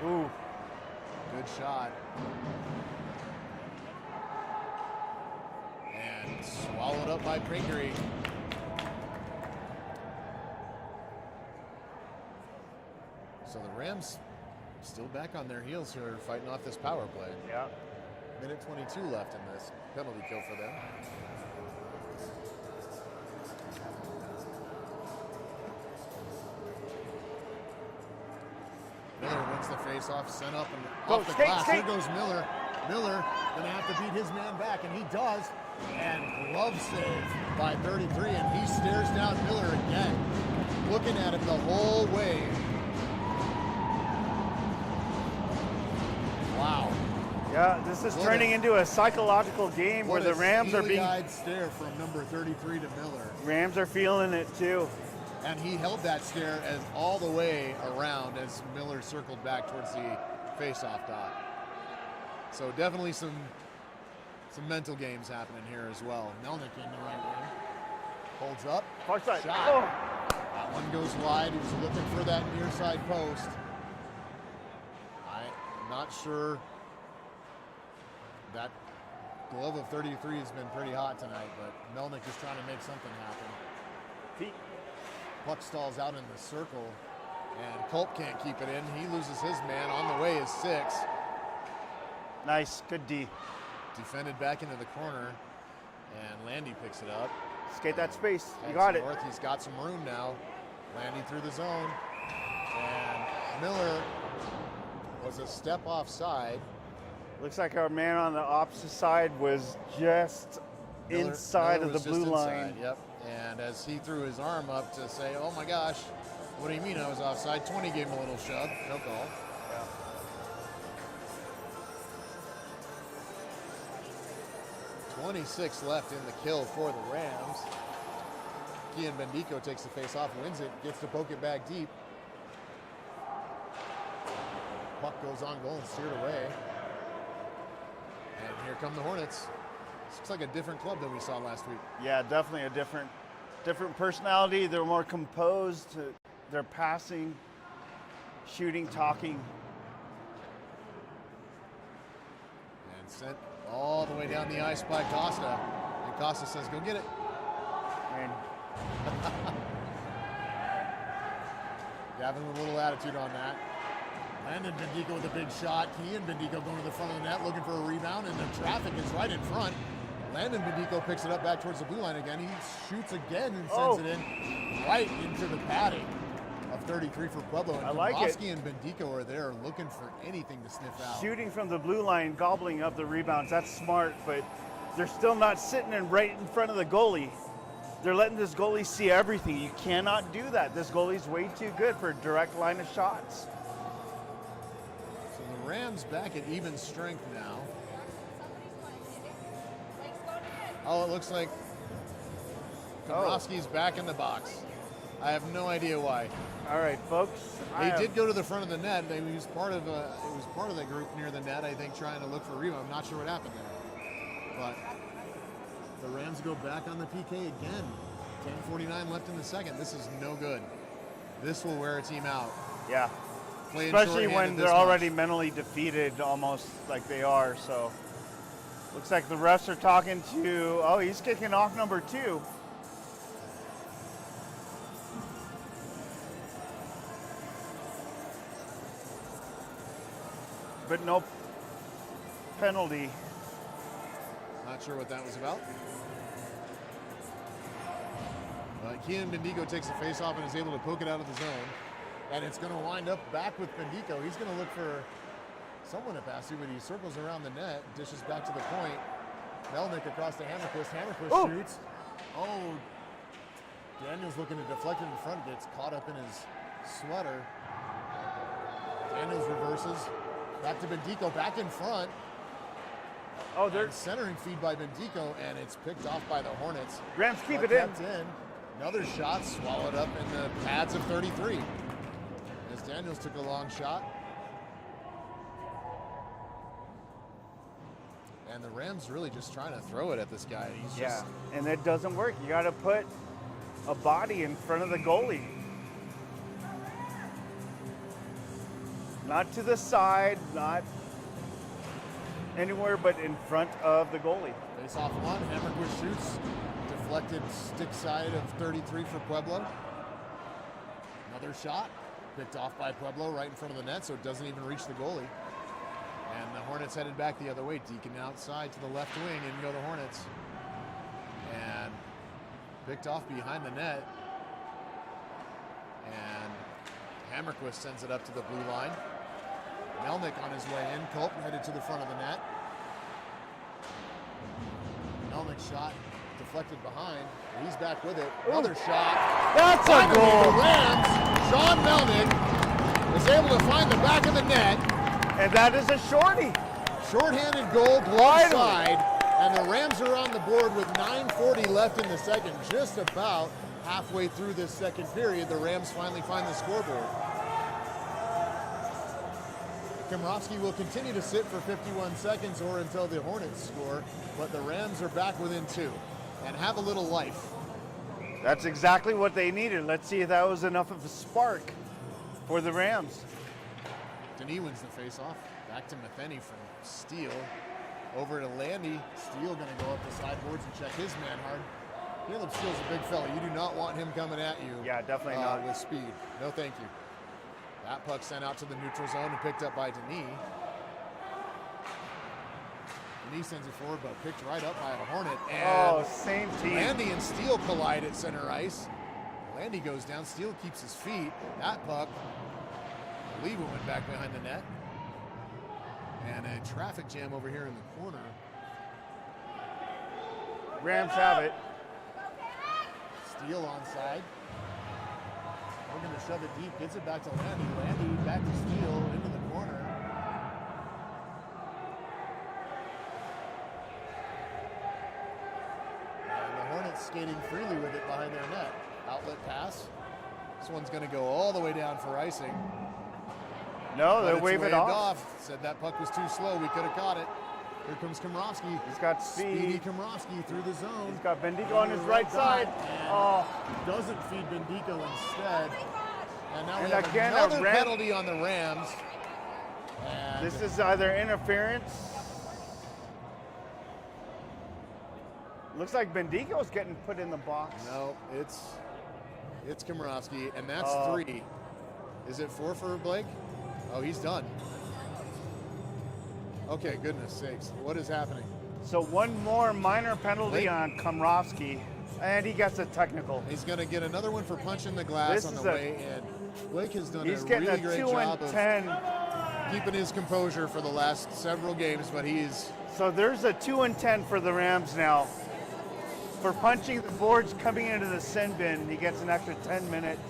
Ooh. Good shot. And swallowed up by Pingree. So the Rams still back on their heels here, fighting off this power play. Yeah. Minute 22 left in this penalty kill for them. Miller wins the face-off, sent up and off the glass. Here goes Miller. Miller gonna have to beat his man back, and he does. And glove save by 33, and he stares down Miller again, looking at him the whole way. Wow. Yeah, this is turning into a psychological game where the Rams are being... What a stare from number 33 to Miller. Rams are feeling it too. And he held that stare as all the way around as Miller circled back towards the face-off dot. So definitely some mental games happening here as well. Melnick in the right wing. Holds up. Far side. Shot. Oh. That one goes wide. He was looking for that near side post. I'm not sure. That glove of 33 has been pretty hot tonight, but Melnick is trying to make something happen. Feet. Puck stalls out in the circle, and Culp can't keep it in. He loses his man. On the way is 6. Nice, good D. Defended back into the corner, and Landy picks it up. Skate that space. You got it. North. He's got some room now. Landy through the zone, and Miller was a step offside. Looks like our man on the opposite side was just inside of the blue line. Yep. And as he threw his arm up to say, "Oh my gosh, what do you mean I was offside?" 20 gave him a little shove. No call. Yeah. 26 left in the kill for the Rams. Kian Bendico takes the face off, wins it, gets to poke it back deep. Puck goes on goal and steered away. And here come the Hornets. This looks like a different club than we saw last week. Yeah, definitely a different personality. They're more composed. They're passing, shooting, talking. And sent all the way down the ice by Costa. And Costa says, "Go get it." And Gavin with a little attitude on that. Landon Bendico with a big shot. Kian Bendico going to the front of the net looking for a rebound, and the traffic is right in front. Landon Bendico picks it up back towards the blue line again. He shoots again and sends it in right into the padding of 33 for Pueblo. And I like it. Kowalski and Bendico are there looking for anything to sniff out. shooting from the blue line, gobbling up the rebounds. That's smart, but they're still not sitting in right in front of the goalie. They're letting this goalie see everything. You cannot do that. This goalie's way too good for a direct line of shots. So the Rams back at even strength now. Oh, it looks like Komrovsky's back in the box. I have no idea why. All right, folks. He did go to the front of the net. He was part of the group near the net, I think, trying to look for a rebound. I'm not sure what happened there. But the Rams go back on the PK again. 10:49 left in the second. This is no good. This will wear a team out. Yeah. Playing Especially shorthanded when they're this already much. mentally defeated, almost like they are. So looks like the refs are talking to, oh, he's kicking off number 2. But no penalty. Not sure what that was about. Kian Bendico takes the face-off and is able to poke it out of the zone. And it's going to wind up back with Bendico. He's going to look for someone to pass to, but he circles around the net, dishes back to the point. Melnick across to Hammerquist. Hammerquist shoots. Oh, Daniels looking to deflect it in front, gets caught up in his sweater. Daniels reverses. Back to Bendico, back in front. Oh, they're And centering feed by Bendico, and it's picked off by the Hornets. Rams keep it Kept in. Another shot swallowed up in the pads of 33. As Daniels took a long shot. And the Rams really just trying to throw it at this guy. He's Yeah, just and it doesn't work. You got to put a body in front of the goalie. Not to the side, not anywhere but in front of the goalie. face off one. Hammerquist shoots. Deflected stick side of 33 for Pueblo. Another shot. Picked off by Pueblo right in front of the net, so it doesn't even reach the goalie. And the Hornets headed back the other way. Deacon outside to the left wing, and go the Hornets. And picked off behind the net. And Hammerquist sends it up to the blue line. Melnick on his way in. Culp headed to the front of the net. Melnick shot deflected behind. He's back with it. Another shot. That's Finally, a goal. the Rams, Sean Melnick, is able to find the back of the net. And that is a shorty. Shorthanded goal, glove side, and the Rams are on the board with 9:40 left in the second. Just about halfway through this second period, the Rams finally find the scoreboard. Komrovsky will continue to sit for 51 seconds or until the Hornets score, but the Rams are back within 2 and have a little life. That's exactly what they needed. Let's see if that was enough of a spark for the Rams. Denis wins the faceoff. Back to Matheny from Steele. Over to Landy. Steele going to go up the sideboards and check his man hard. Caleb Steele's a big fella. You do not want him coming at you. Yeah, definitely not. With speed. No, thank you. That puck sent out to the neutral zone and picked up by Denis. Denis sends it forward, but picked right up by a Hornet. And same team. Landy and Steele collide at center ice. Landy goes down. Steele keeps his feet. That puck, I believe it went back behind the net. And a traffic jam over here in the corner. Rams have it. Steele onside. We're going to shove it deep. Gets it back to Landy. Landy back to Steele into the corner. And the Hornets skating freely with it behind their net. Outlet pass. This one's going to go all the way down for icing. No, But they it's wave it waved off. Said that puck was too slow. We could have caught it. Here comes Komrovsky. He's got Speedy speed. Komrovsky through the zone. He's got Bendigo on his right side. And doesn't feed Bendico instead. And now we And have again, a another Ram- penalty on the Rams. And This is either interference. Looks like Bendigo's getting put in the box. no, it's Komrovsky, and that's 3. Is it 4 for Blake? Oh, he's done. Okay, goodness sakes. What is happening? So one more minor penalty Blake- on Komrovsky, and he gets a technical. He's going to get another one for punching the glass This on is the a- way in. Blake has done He's a getting really a great 2 job and of 10. keeping his composure for the last several games, but he's So there's a 2 and 10 for the Rams now. For punching the boards coming into the sin bin, he gets an extra 10 minutes.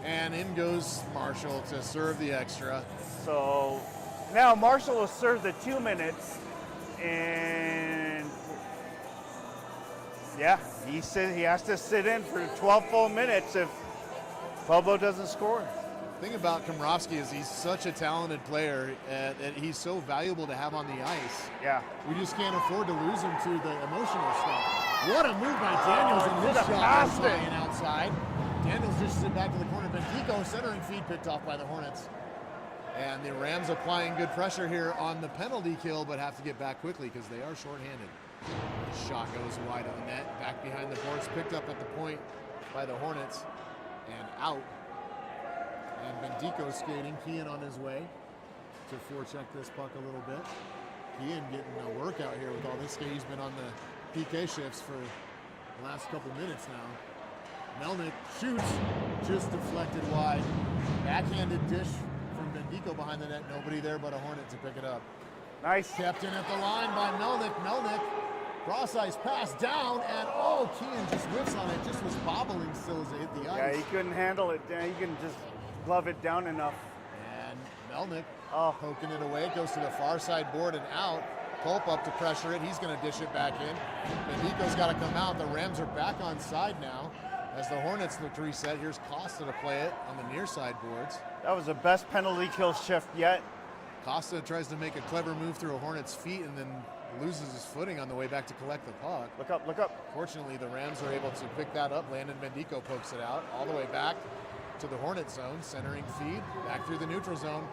and in goes Marshall to serve the extra. So now Marshall will serve the 2 minutes, and yeah, he has to sit in for 12 full minutes if Pueblo doesn't score. The thing about Komrovsky is he's such a talented player, and he's so valuable to have on the ice. Yeah. We just can't afford to lose him to the emotional stuff. What a move by Daniels in this just shot passed goes it. high and outside. Daniels just sent back to the corner. Bendico centering feed picked off by the Hornets. And the Rams applying good pressure here on the penalty kill, but have to get back quickly because they are shorthanded. Shot goes wide of the net, back behind the boards, picked up at the point by the Hornets, and out. And Bendico skating, Kean on his way to forecheck this puck a little bit. Kean getting a workout here with all this skate. He's been on the PK shifts for the last couple minutes now. Melnick shoots, just deflected wide. Backhanded dish from Bendico behind the net. Nobody there but a Hornet to pick it up. Nice. Kept in at the line by Melnick. Melnick, cross ice pass down, and Kean just whips on it. Just was bobbling still as it hit the ice. Yeah, he couldn't handle it. He couldn't just glove it down enough. And Melnick poking it away. It goes to the far side board and out. Culp up to pressure it. He's going to dish it back in. Bendico's got to come out. The Rams are back on side now as the Hornets look to reset. Here's Costa to play it on the near side boards. That was the best penalty kill shift yet. Costa tries to make a clever move through a Hornet's feet and then loses his footing on the way back to collect the puck. Look up, look up. Fortunately, the Rams are able to pick that up. Landon Mendico pokes it out all the way back to the Hornet zone, centering feed, back through the neutral zone.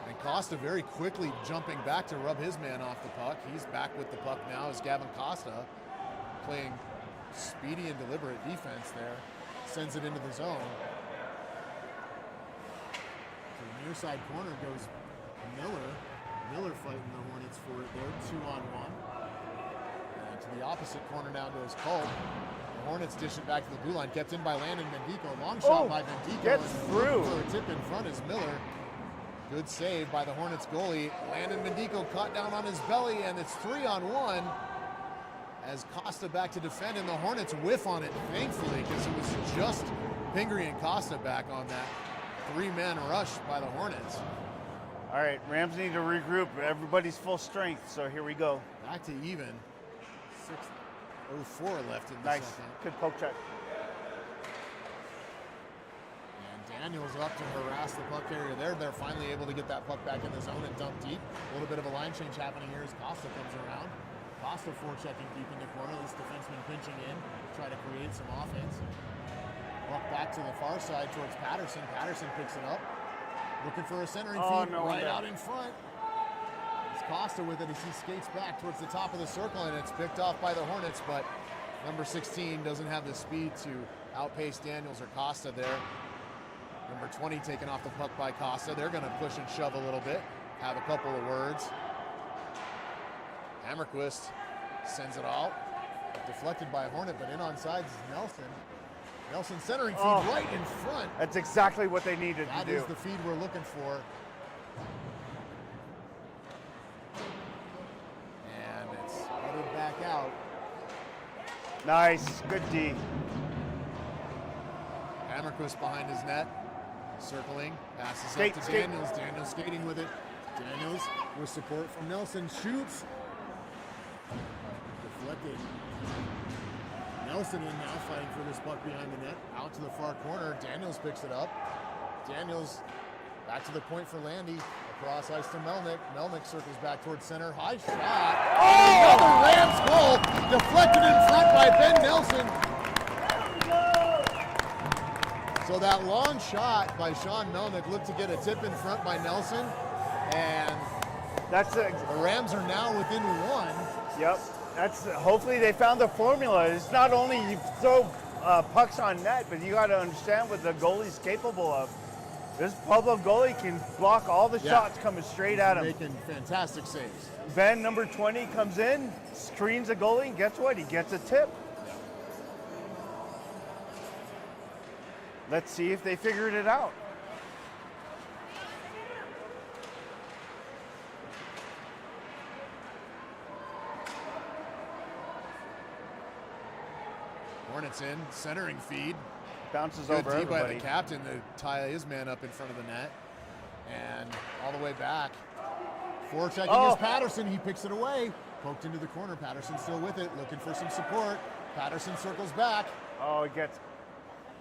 And Costa very quickly jumping back to rub his man off the puck. He's back with the puck now as Gavin Costa, playing speedy and deliberate defense there, sends it into the zone. To the near side corner goes Miller. Miller fighting the Hornets for it there, 2-on-1. And to the opposite corner now goes Colt. The Hornets dish it back to the blue line, kept in by Landon Mendico. Long shot by Mendico. Gets through. For a tip in front is Miller. Good save by the Hornets goalie. Landon Mendico caught down on his belly, and it's 3-on-1 as Costa back to defend, and the Hornets whiff on it, thankfully, because it was just Pingree and Costa back on that three-man rush by the Hornets. All right, Rams need to regroup. Everybody's full strength, so here we go. Back to even. 6:04 left in the Nice. second. Good poke check. And Daniels up to harass the puck carrier there. They're finally able to get that puck back in the zone and dump deep. A little bit of a line change happening here as Costa comes around. Costa forechecking deep in the corner. This defenseman pinching in, try to create some offense. Puck back to the far side towards Patterson. Patterson picks it up. Looking for a centering feed right out in front. It's Costa with it as he skates back towards the top of the circle, and it's picked off by the Hornets, but number 16 doesn't have the speed to outpace Daniels or Costa there. Number 20 taken off the puck by Costa. They're going to push and shove a little bit, have a couple of words. Hammerquist sends it out. Deflected by a Hornet, but in on sides is Nelson. Nelson centering feed right in front. That's exactly what they needed to do. That is the feed we're looking for. And it's headed back out. Nice, good D. Hammerquist behind his net. Circling, passes Skate, up to Daniels. Daniels skating with it. Daniels with support from Nelson. Shoots. Deflected. Nelson in now, fighting for this puck behind the net. Out to the far corner. Daniels picks it up. Daniels back to the point for Landy. Across ice to Melnick. Melnick circles back towards center. High shot. Another Rams goal. Deflected in front by Ben Nelson. So that long shot by Sean Melnick looked to get a tip in front by Nelson. And the Rams are now within one. Yep. Hopefully they found the formula. It's not only you throw pucks on net, but you got to understand what the goalie's capable of. This Pueblo goalie can block all the shots coming straight at him. Making fantastic saves. Ben, number 20, comes in, screens the goalie, and guess what? He gets a tip. Yeah. Let's see if they figured it out. Hornets in, centering feed. Bounces Good over D by everybody. the captain to tie his man up in front of the net. And all the way back. Forechecking is Patterson. He picks it away. Poked into the corner. Patterson still with it, looking for some support. Patterson circles back. Oh, it gets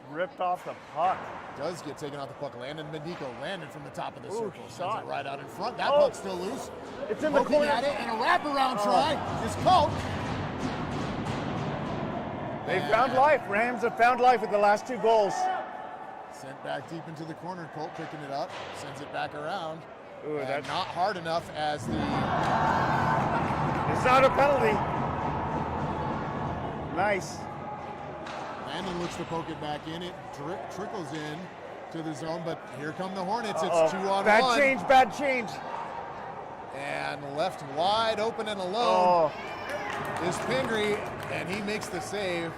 ripped off the puck. Does get taken off the puck. Landon Mendico landed from the top of the circle. Sends shot. it right out in front. That puck's still loose. It's in the Poking corner. at it, and a wraparound try is Colt. They found life. Rams have found life with the last two goals. Sent back deep into the corner. Colt picking it up. Sends it back around. Ooh, and that's not hard enough as the... It's not a penalty. Nice. Landon looks to poke it back in. It trickles in to the zone, but here come the Hornets. It's 2-on-1. Bad change. And left wide open and alone is Pingree, and he makes the save.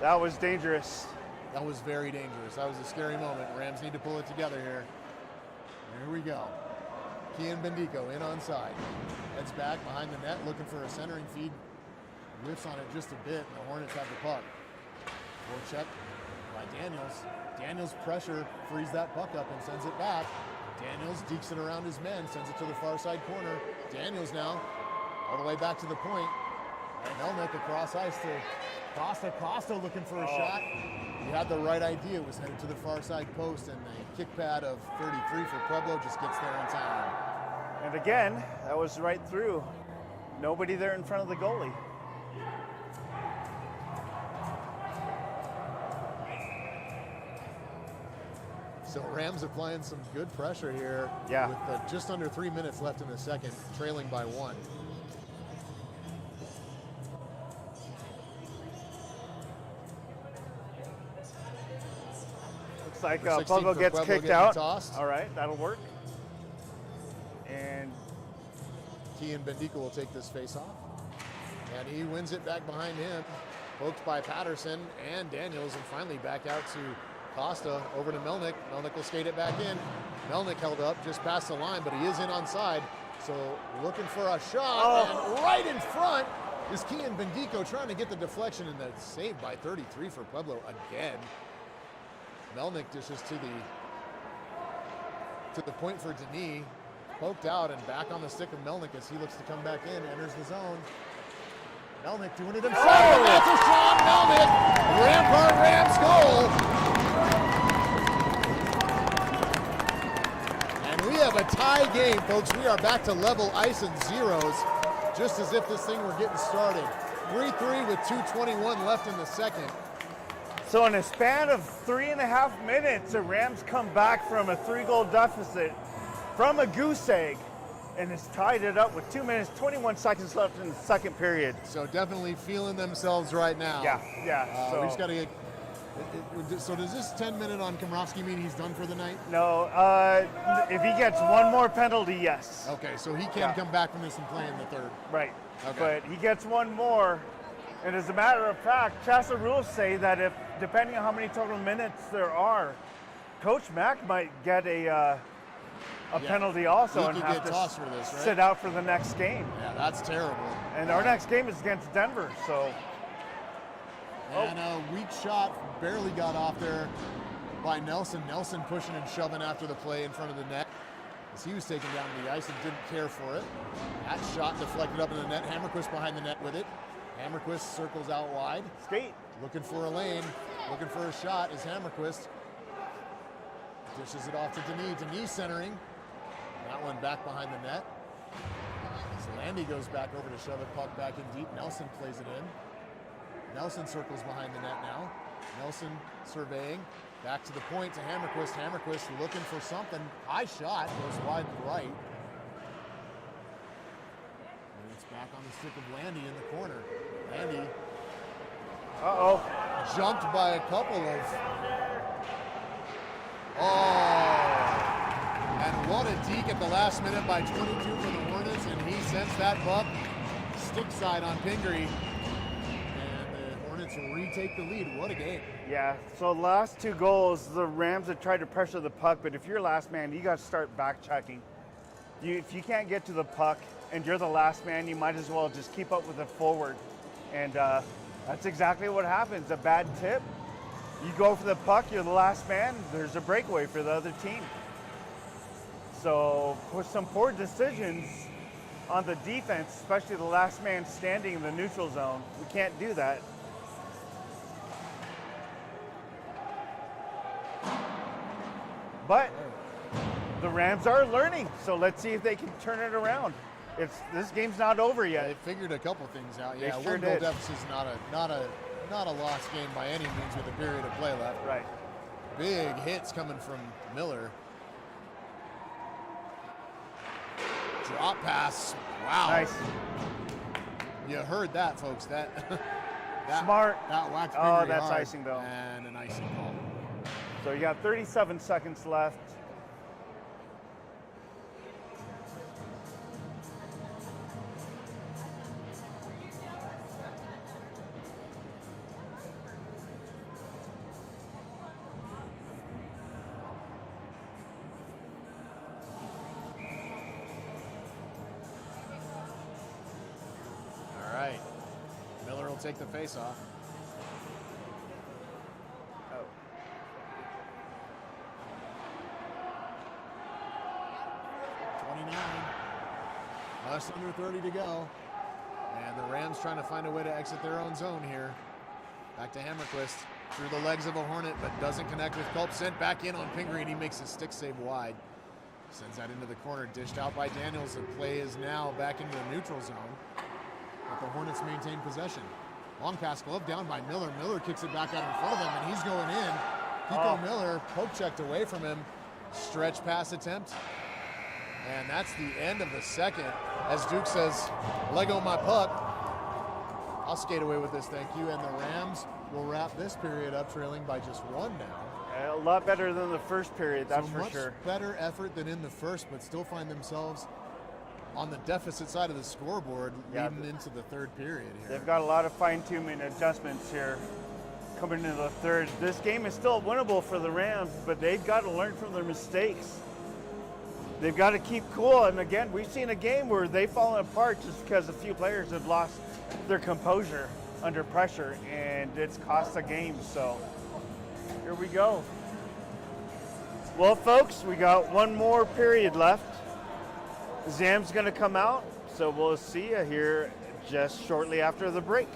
That was dangerous. That was very dangerous. That was a scary moment. Rams need to pull it together here. Here we go. Kian Bendico in on side. Heads back behind the net, looking for a centering feed. Whiffs on it just a bit, and the Hornets have the puck. Forecheck by Daniels. Daniels pressure frees that puck up and sends it back. Daniels dekes it around his men, sends it to the far side corner. Daniels now all the way back to the point. And Melnick across ice to Costa. Costa looking for a shot. He had the right idea, was headed to the far side post, and the kick pad of 33 for Pueblo just gets there in time. And again, that was right through. Nobody there in front of the goalie. So Rams applying some good pressure here. Yeah. With just under 3 minutes left in the second, trailing by 1. Looks like Number 16 Pueblo for gets Pueblo kicked getting out. tossed. All right, that'll work. And Kian Bendico will take this face off. And he wins it back behind him. Poked by Patterson and Daniels, and finally back out to Costa, over to Melnick. Melnick will skate it back in. Melnick held up just past the line, but he is in onside. So looking for a shot, and right in front is Kian Bendico trying to get the deflection, and that's saved by 33 for Pueblo again. Melnick dishes to the point for Denis. Poked out and back on the stick of Melnick as he looks to come back in, enters the zone. Melnick doing it himself, and that's a Sean Melnick. Rampart Rams goal. And we have a tie game, folks. We are back to level ice and zeros, just as if this thing were getting started. 3-3 with 2:21 left in the second. so in a span of 3.5 minutes, the Rams come back from a 3-goal deficit from a goose egg, and has tied it up with 2 minutes, 21 seconds left in the second period. So definitely feeling themselves right now. Yeah. We just got to get. So does this 10-minute on Komrovsky mean he's done for the night? No, if he gets one more penalty, yes. Okay, so he can come back from this and play in the third. Right. Okay. But he gets one more. And as a matter of fact, Chassa rules say that if, depending on how many total minutes there are, Coach Mack might get a penalty also He and could have get to tossed for this, right? sit out for the next game. Yeah, that's terrible. And our next game is against Denver, so. And a weak shot barely got off there by Nelson. Nelson pushing and shoving after the play in front of the net as he was taken down to the ice and didn't care for it. That shot deflected up in the net. Hammerquist behind the net with it. Hammerquist circles out wide. Skate. Looking for a lane. Looking for a shot is Hammerquist. Dishes it off to Denis. Denis centering. That one back behind the net. As Landy goes back over to shove it puck back in deep. Nelson plays it in. Nelson circles behind the net now. Nelson surveying. Back to the point to Hammerquist. Hammerquist looking for something. High shot. Goes wide right. And it's back on the stick of Landy in the corner. Landy. Jumped by a couple of. And what a deke at the last minute by 22 for the Hornets, and he sends that puck stick side on Pingree. And the Hornets retake the lead. What a game. Yeah, so the last 2 goals, the Rams have tried to pressure the puck, but if you're last man, you got to start back checking. If you can't get to the puck and you're the last man, you might as well just keep up with it forward. And that's exactly what happens. A bad tip, you go for the puck, you're the last man, there's a breakaway for the other team. So with some poor decisions on the defense, especially the last man standing in the neutral zone, we can't do that. But the Rams are learning, so let's see if they can turn it around. This game's not over yet. They figured a couple things out. They Yeah, sure one goal did. deficit is not a lost game by any means with a period of play left. Right. Big hits coming from Miller. Drop pass. Wow. Nice. You heard that, folks. That Smart. That whacked Oh, Pingree that's hard. icing, though. And an icing call. So you got 37 seconds left. All right. Miller will take the face off. Oh. 29. Less under 30 to go. And the Rams trying to find a way to exit their own zone here. Back to Hammerquist. Through the legs of a Hornet, but doesn't connect with Culp. Sent back in on Pingree, and he makes a stick save wide. Sends that into the corner, dished out by Daniels. The play is now back into the neutral zone. But the Hornets maintain possession. Long pass, glove down by Miller. Miller kicks it back out in front of him, and he's going in. Pico Miller poke checked away from him. Stretch pass attempt. And that's the end of the second. As Duke says, Lego my puck. I'll skate away with this, thank you. And the Rams will wrap this period up trailing by just 1 now. A lot better than the first period, that's for sure. Much better effort than in the first, but still find themselves on the deficit side of the scoreboard leading into the third period here. They've got a lot of fine-tuning adjustments here coming into the third. This game is still winnable for the Rams, but they've got to learn from their mistakes. They've got to keep cool, and again, we've seen a game where they've fallen apart just because a few players have lost their composure under pressure, and it's cost a game, so here we go. Well, folks, we got one more period left. Zam's going to come out, so we'll see you here just shortly after the break.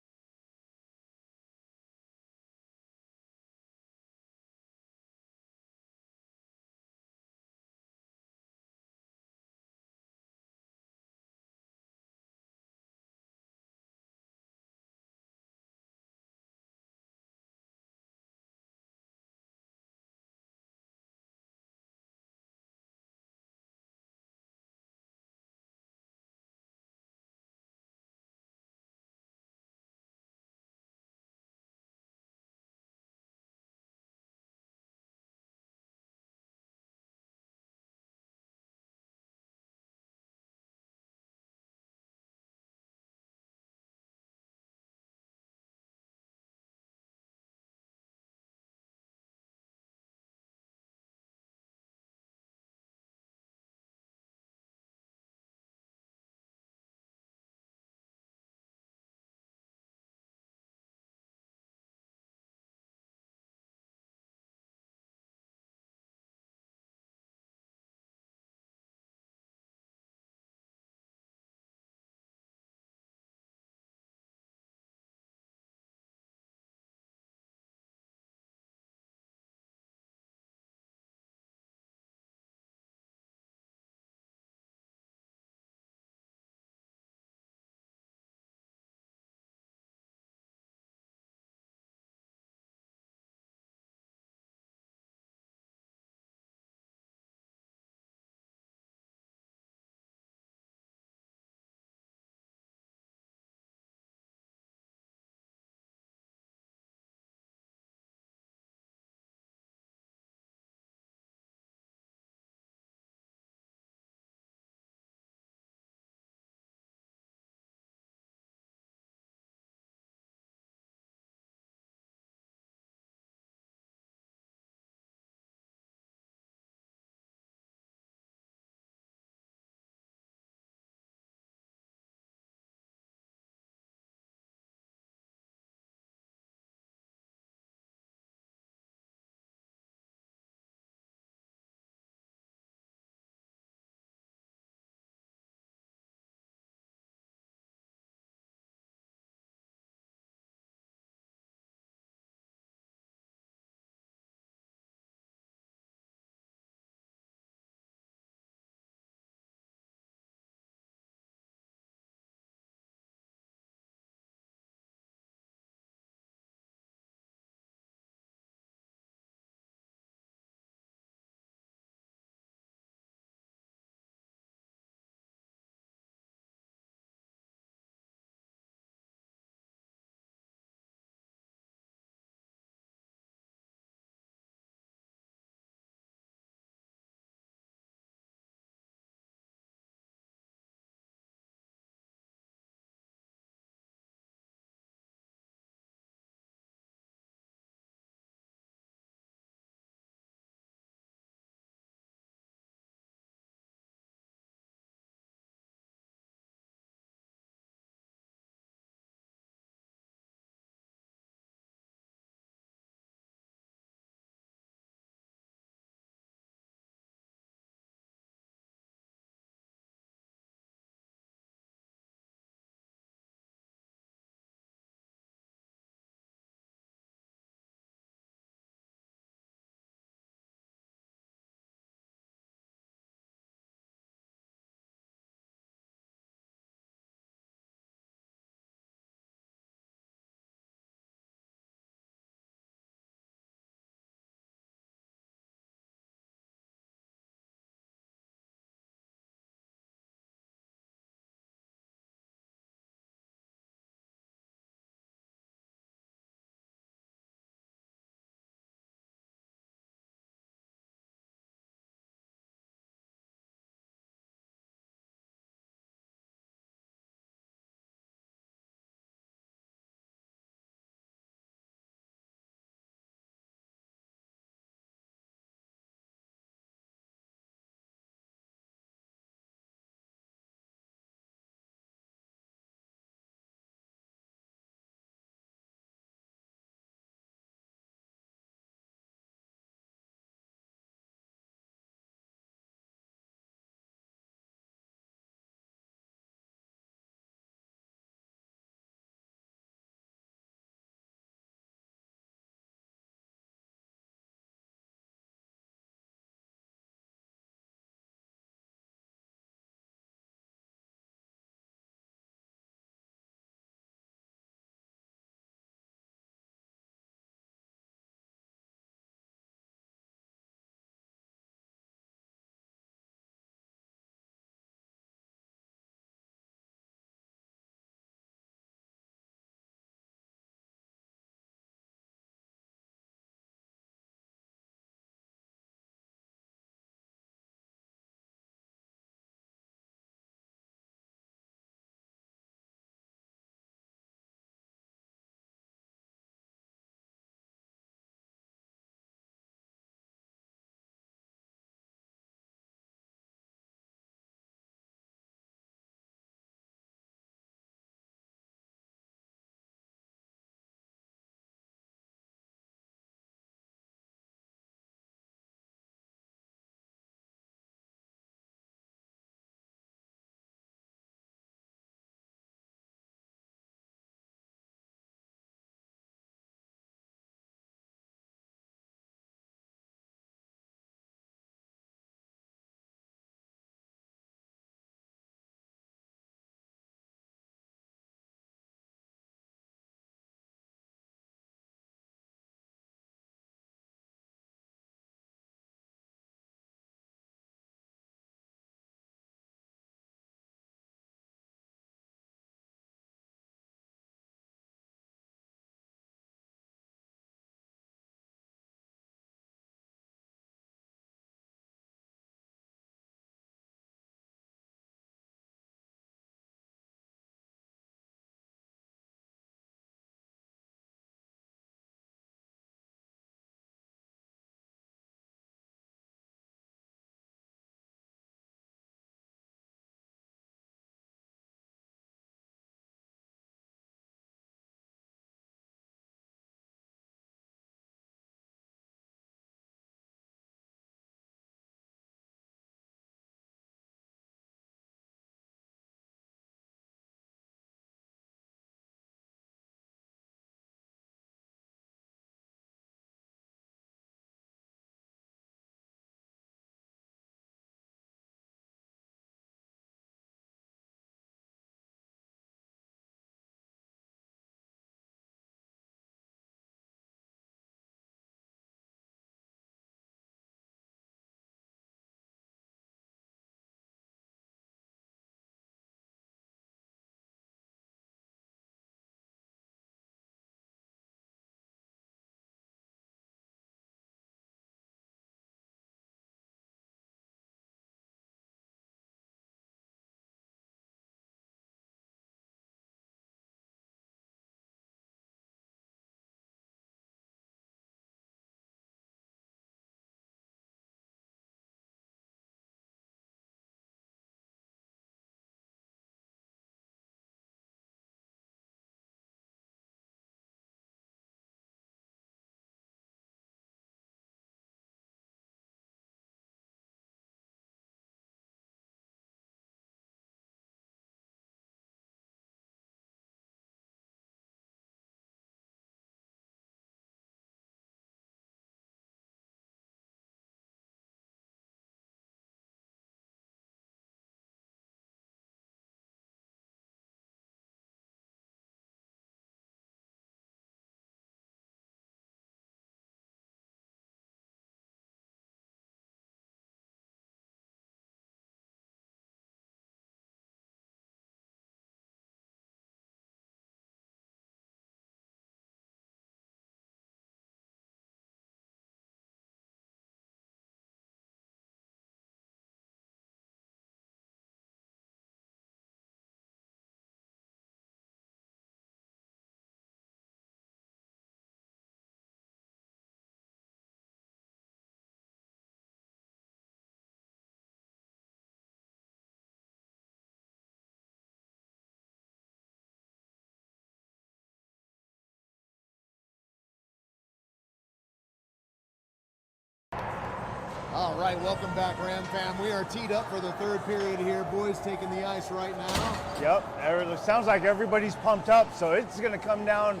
All right, welcome back, Ram fam. We are teed up for the third period here. Boys taking the ice right now. Yep, it sounds like everybody's pumped up, so it's going to come down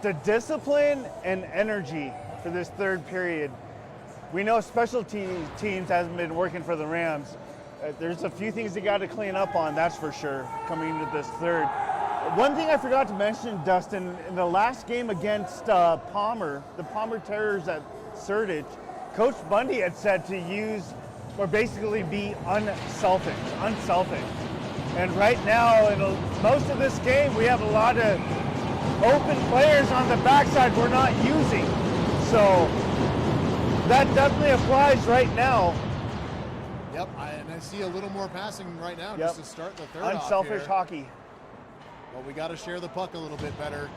to discipline and energy for this third period. We know special teams hasn't been working for the Rams. There's a few things they got to clean up on, that's for sure, coming into this third. One thing I forgot to mention, Dustin, in the last game against Palmer, the Palmer Terrors at Sertage, Coach Bundy had said to use, or basically be unselfish. And right now, in most of this game, we have a lot of open players on the backside we're not using. So that definitely applies right now. Yep, and I see a little more passing right now just to start the third Unselfish off here. hockey. Well, we got to share the puck a little bit better.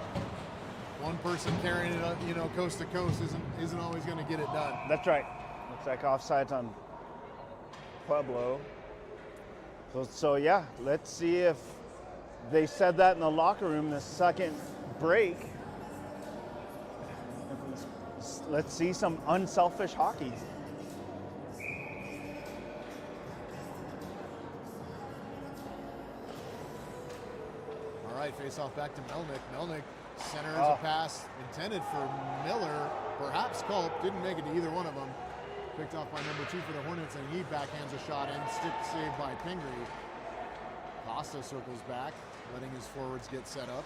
One person carrying it up, coast to coast isn't always going to get it done. That's right. Looks like offsides on Pueblo. So yeah, let's see if they said that in the locker room the second break. Let's see some unselfish hockey. All right, face off back to Melnick. Melnick centers a pass intended for Miller, perhaps Culp, didn't make it to either one of them. Picked off by number 2 for the Hornets, and he backhands a shot in, stick saved by Pingree. Costa circles back, letting his forwards get set up.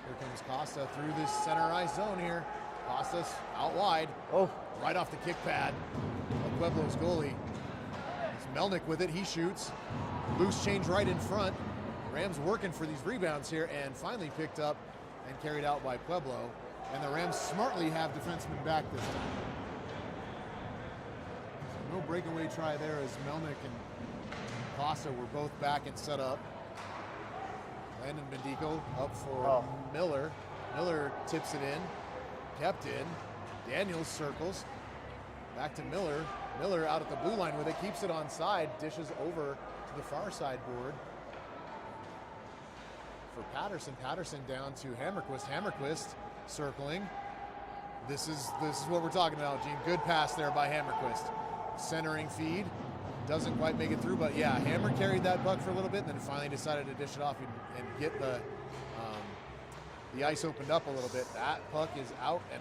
Here comes Costa through this center ice zone here. Costa's out wide, right off the kick pad of Pueblo's goalie. It's Melnick with it, he shoots. Loose change right in front. Rams working for these rebounds here, and finally picked up and carried out by Pueblo. And the Rams smartly have defensemen back this time. So no breakaway try there as Melnick and Costa were both back and set up. Landon Bendico up for Miller. Miller tips it in, kept in. Daniels circles, back to Miller. Miller out at the blue line with it, keeps it on side, dishes over to the far side board. For Patterson, Patterson down to Hammerquist. Hammerquist circling. This is what we're talking about, Gene. Good pass there by Hammerquist. Centering feed. Doesn't quite make it through, but yeah, Hammer carried that puck for a little bit and then finally decided to dish it off and get the ice opened up a little bit. That puck is out and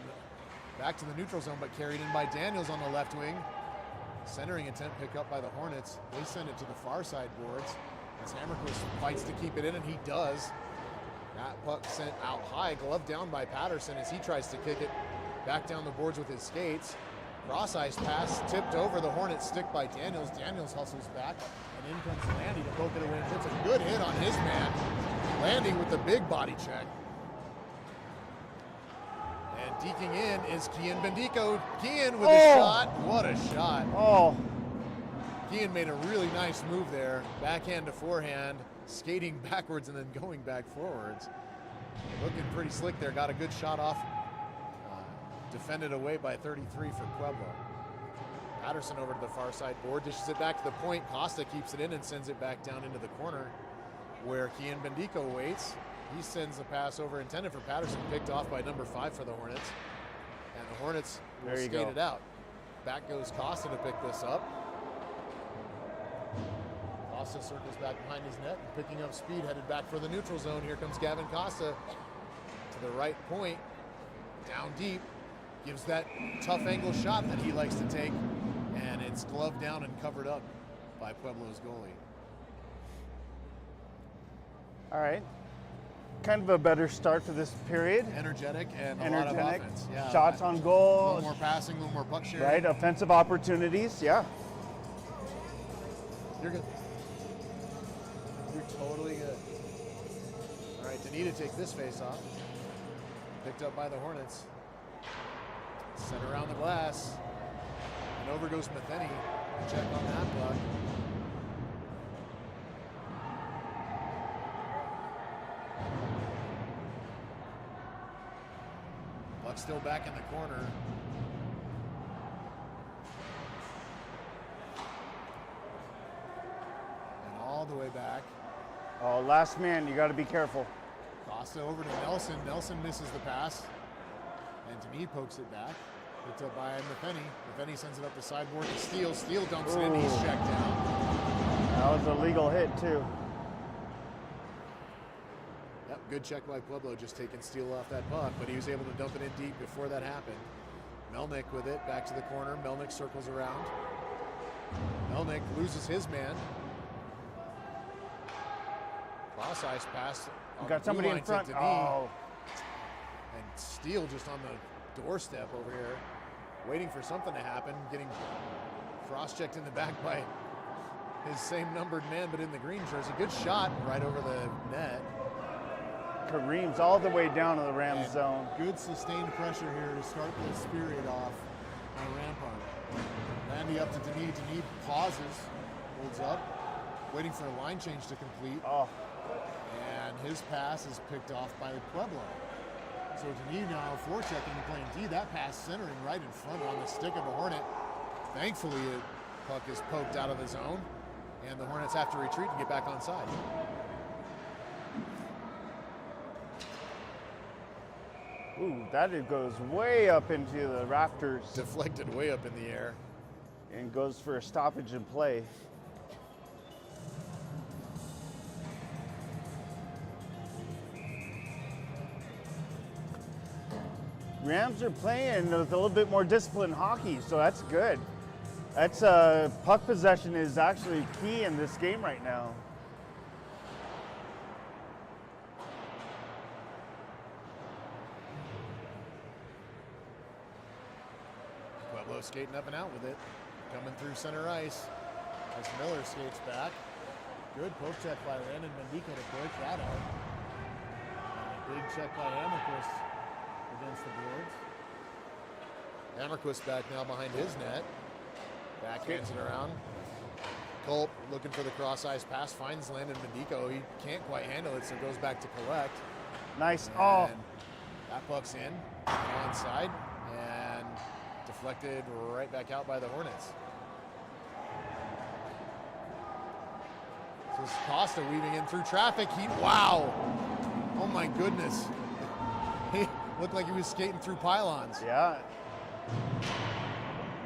back to the neutral zone, but carried in by Daniels on the left wing. Centering attempt picked up by the Hornets. They send it to the far side boards as Hammerquist fights to keep it in, and he does. That puck sent out high, gloved down by Patterson as he tries to kick it back down the boards with his skates. Cross ice pass tipped over the Hornets stick by Daniels. Daniels hustles back, and in comes Landy to poke it away. Puts a good hit on his man. Landy with the big body check. And deking in is Kian Bendico. Kian with a shot. What a shot. Kian made a really nice move there. Backhand to forehand, skating backwards and then going back forwards. Looking pretty slick there. Got a good shot off. Defended away by 33 for Pueblo. Patterson over to the far side board, dishes it back to the point. Costa keeps it in and sends it back down into the corner where Kian Bendico waits. He sends the pass over intended for Patterson, picked off by number 5 for the Hornets. And the Hornets will skate it out. Back goes Costa to pick this up. Costa circles back behind his net, picking up speed, headed back for the neutral zone. Here comes Gavin Costa to the right point, down deep. Gives that tough angle shot that he likes to take, and it's gloved down and covered up by Pueblo's goalie. All right. Kind of a better start to this period. Energetic and a lot of offense. Yeah, shots on goal. A little more passing, a little more puck sharing. Right, offensive opportunities, yeah. You're good. You're totally good. All right, Danita take this face off. Picked up by the Hornets. Sent around the glass. And over goes Matheny. Check on that puck. Puck still back in the corner. And all the way back. Oh, last man, you got to be careful. Costa over to Nelson. Nelson misses the pass. And Tamid pokes it back. Picked up by Metheny. Metheny sends it up the sideboard to Steele. Steele dumps it in. He's checked down. That was a legal hit, too. Yep, good check by Pueblo, just taking Steele off that puck, but he was able to dump it in deep before that happened. Melnick with it, back to the corner. Melnick circles around. Melnick loses his man. Cross ice pass. Got somebody in front. Oh. And Steele just on the doorstep over here, waiting for something to happen, getting cross-checked in the back by his same numbered man, but in the green jersey. Good shot right over the net. Kareem's all the way down to the Rams zone. Good sustained pressure here to start this period off by Rampart. Landy up to Denis. Denis pauses, holds up, waiting for a line change to complete. Oh. And his pass is picked off by Pueblo. So Denis now forechecking and playing D. That pass centering right in front on the stick of a Hornet. Thankfully, the puck is poked out of the zone, and the Hornets have to retreat and get back on side. Ooh, that goes way up into the rafters. Deflected way up in the air. And goes for a stoppage in play. Rams are playing with a little bit more disciplined hockey, so that's good. That's puck possession is actually key in this game right now. Pueblo skating up and out with it. Coming through center ice as Miller skates back. Good poke check by Landon Mendico to break that out. And a big check by Amerquist against the boards. Amerquist back now behind his net. Backhands it around. Culp looking for the cross ice pass, finds Landon Mendico. He can't quite handle it, so goes back to collect. Nice. And oh. That puck's in, onside, and deflected right back out by the Hornets. So it's Costa weaving in through traffic. Wow. Oh my goodness. He looked like he was skating through pylons. Yeah.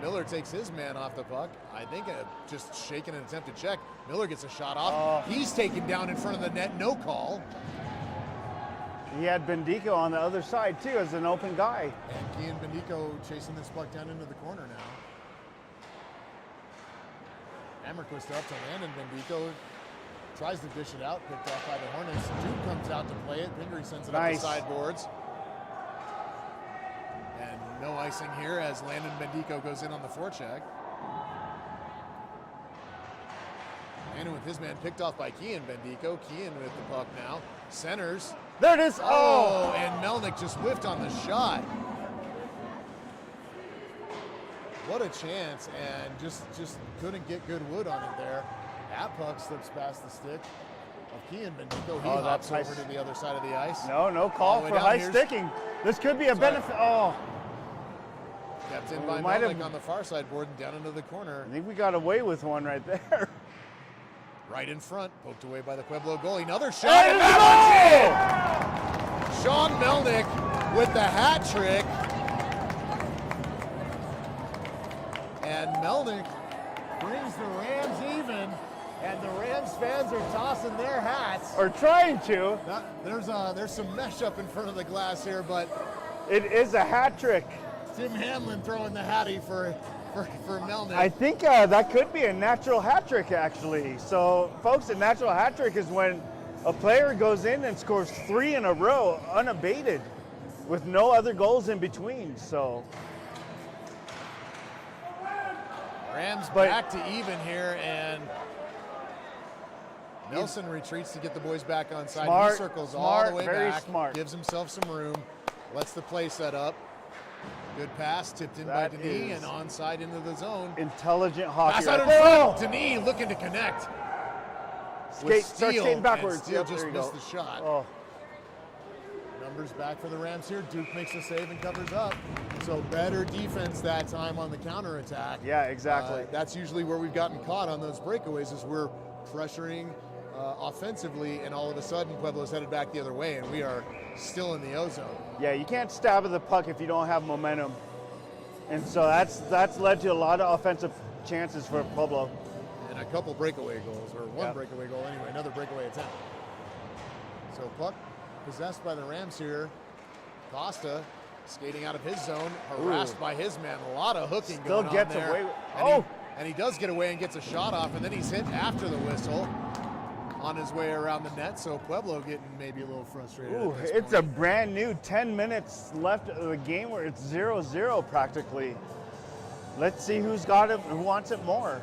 Miller takes his man off the puck. I think just shaking an attempt to check. Miller gets a shot off. He's taken down in front of the net, no call. He had Bendico on the other side too as an open guy. And Kian Bendico chasing this puck down into the corner now. Amerquist up to Landon Bendico. Tries to dish it out, picked off by the Hornets. Duke comes out to play it. Pingree sends it up the sideboards. And no icing here as Landon Bendico goes in on the forecheck. Landon with his man picked off by Kian Bendico. Kian with the puck now. Centers. There it is. Oh, and Melnick just whiffed on the shot. What a chance, and just couldn't get good wood on it there. That puck slips past the stick of Kian Bendico. He hops over to the other side of the ice. No call for high sticking. This could be a benefit. Oh. Kept in by Melnick on the far side board and down into the corner. I think we got away with one right there. Right in front, poked away by the Pueblo goalie. Another shot, and that one's in! Sean Melnick with the hat trick. And Melnick brings the Rams even, and the Rams fans are tossing their hats. Or trying to. There's some mesh up in front of the glass here, but it is a hat trick. Tim Hamlin throwing the hattie for Melnick. I think that could be a natural hat trick, actually. So, folks, a natural hat trick is when a player goes in and scores 3 in a row unabated with no other goals in between. So, Rams back to even here, and Nelson retreats to get the boys back on side. He circles all the way back, gives himself some room, lets the play set up. Good pass, tipped in by Denis, and onside into the zone. Intelligent hockey. Pass out in front. Denis looking to connect. Start skating backwards. Steele just missed the shot. Oh. Numbers back for the Rams here. Duke makes a save and covers up. So better defense that time on the counterattack. Yeah, exactly. That's usually where we've gotten caught on those breakaways, is we're pressuring offensively, and all of a sudden Pueblo's headed back the other way, and we are still in the O-zone. Yeah, you can't stab at the puck if you don't have momentum. And so that's led to a lot of offensive chances for Pueblo. And a couple breakaway goals, or one Yep. breakaway goal anyway, another breakaway attempt. So puck possessed by the Rams here. Costa skating out of his zone, harassed by his man. A lot of hooking Still going on gets there. away. And he does get away and gets a shot off, and then he's hit after the whistle on his way around the net. So Pueblo getting maybe a little frustrated. Ooh, at this it's point. a brand new 10 minutes left of the game where it's 0-0 practically. Let's see who's got it, who wants it more.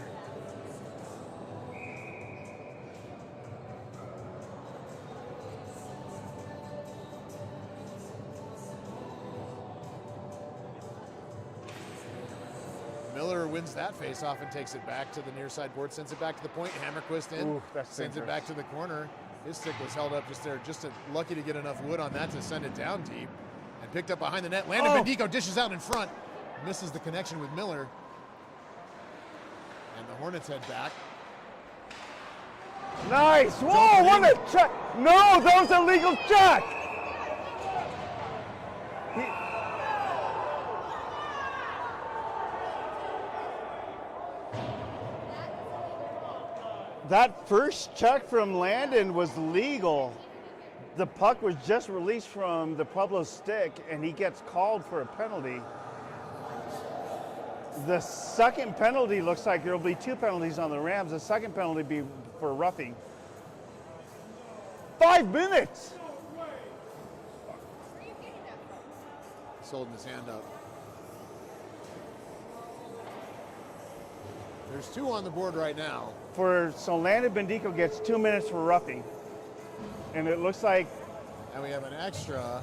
Miller wins that face-off and takes it back to the near side board, sends it back to the point. Hammerquist in, Ooh, that's sends it dangerous. back to the corner. His stick was held up just there, lucky to get enough wood on that to send it down deep. And picked up behind the net. Landon Bendico dishes out in front, misses the connection with Miller. And the Hornets head back. Nice! Whoa, what a check! No, that was a legal check! That first check from Landon was legal. The puck was just released from the Pueblo stick, and he gets called for a penalty. The second penalty looks like there will be 2 penalties on the Rams. The second penalty be for roughing. 5 minutes! He's holding his hand up. There's 2 on the board right now. So Landon Bendico gets 2 minutes for roughing. And it looks like And we have an extra.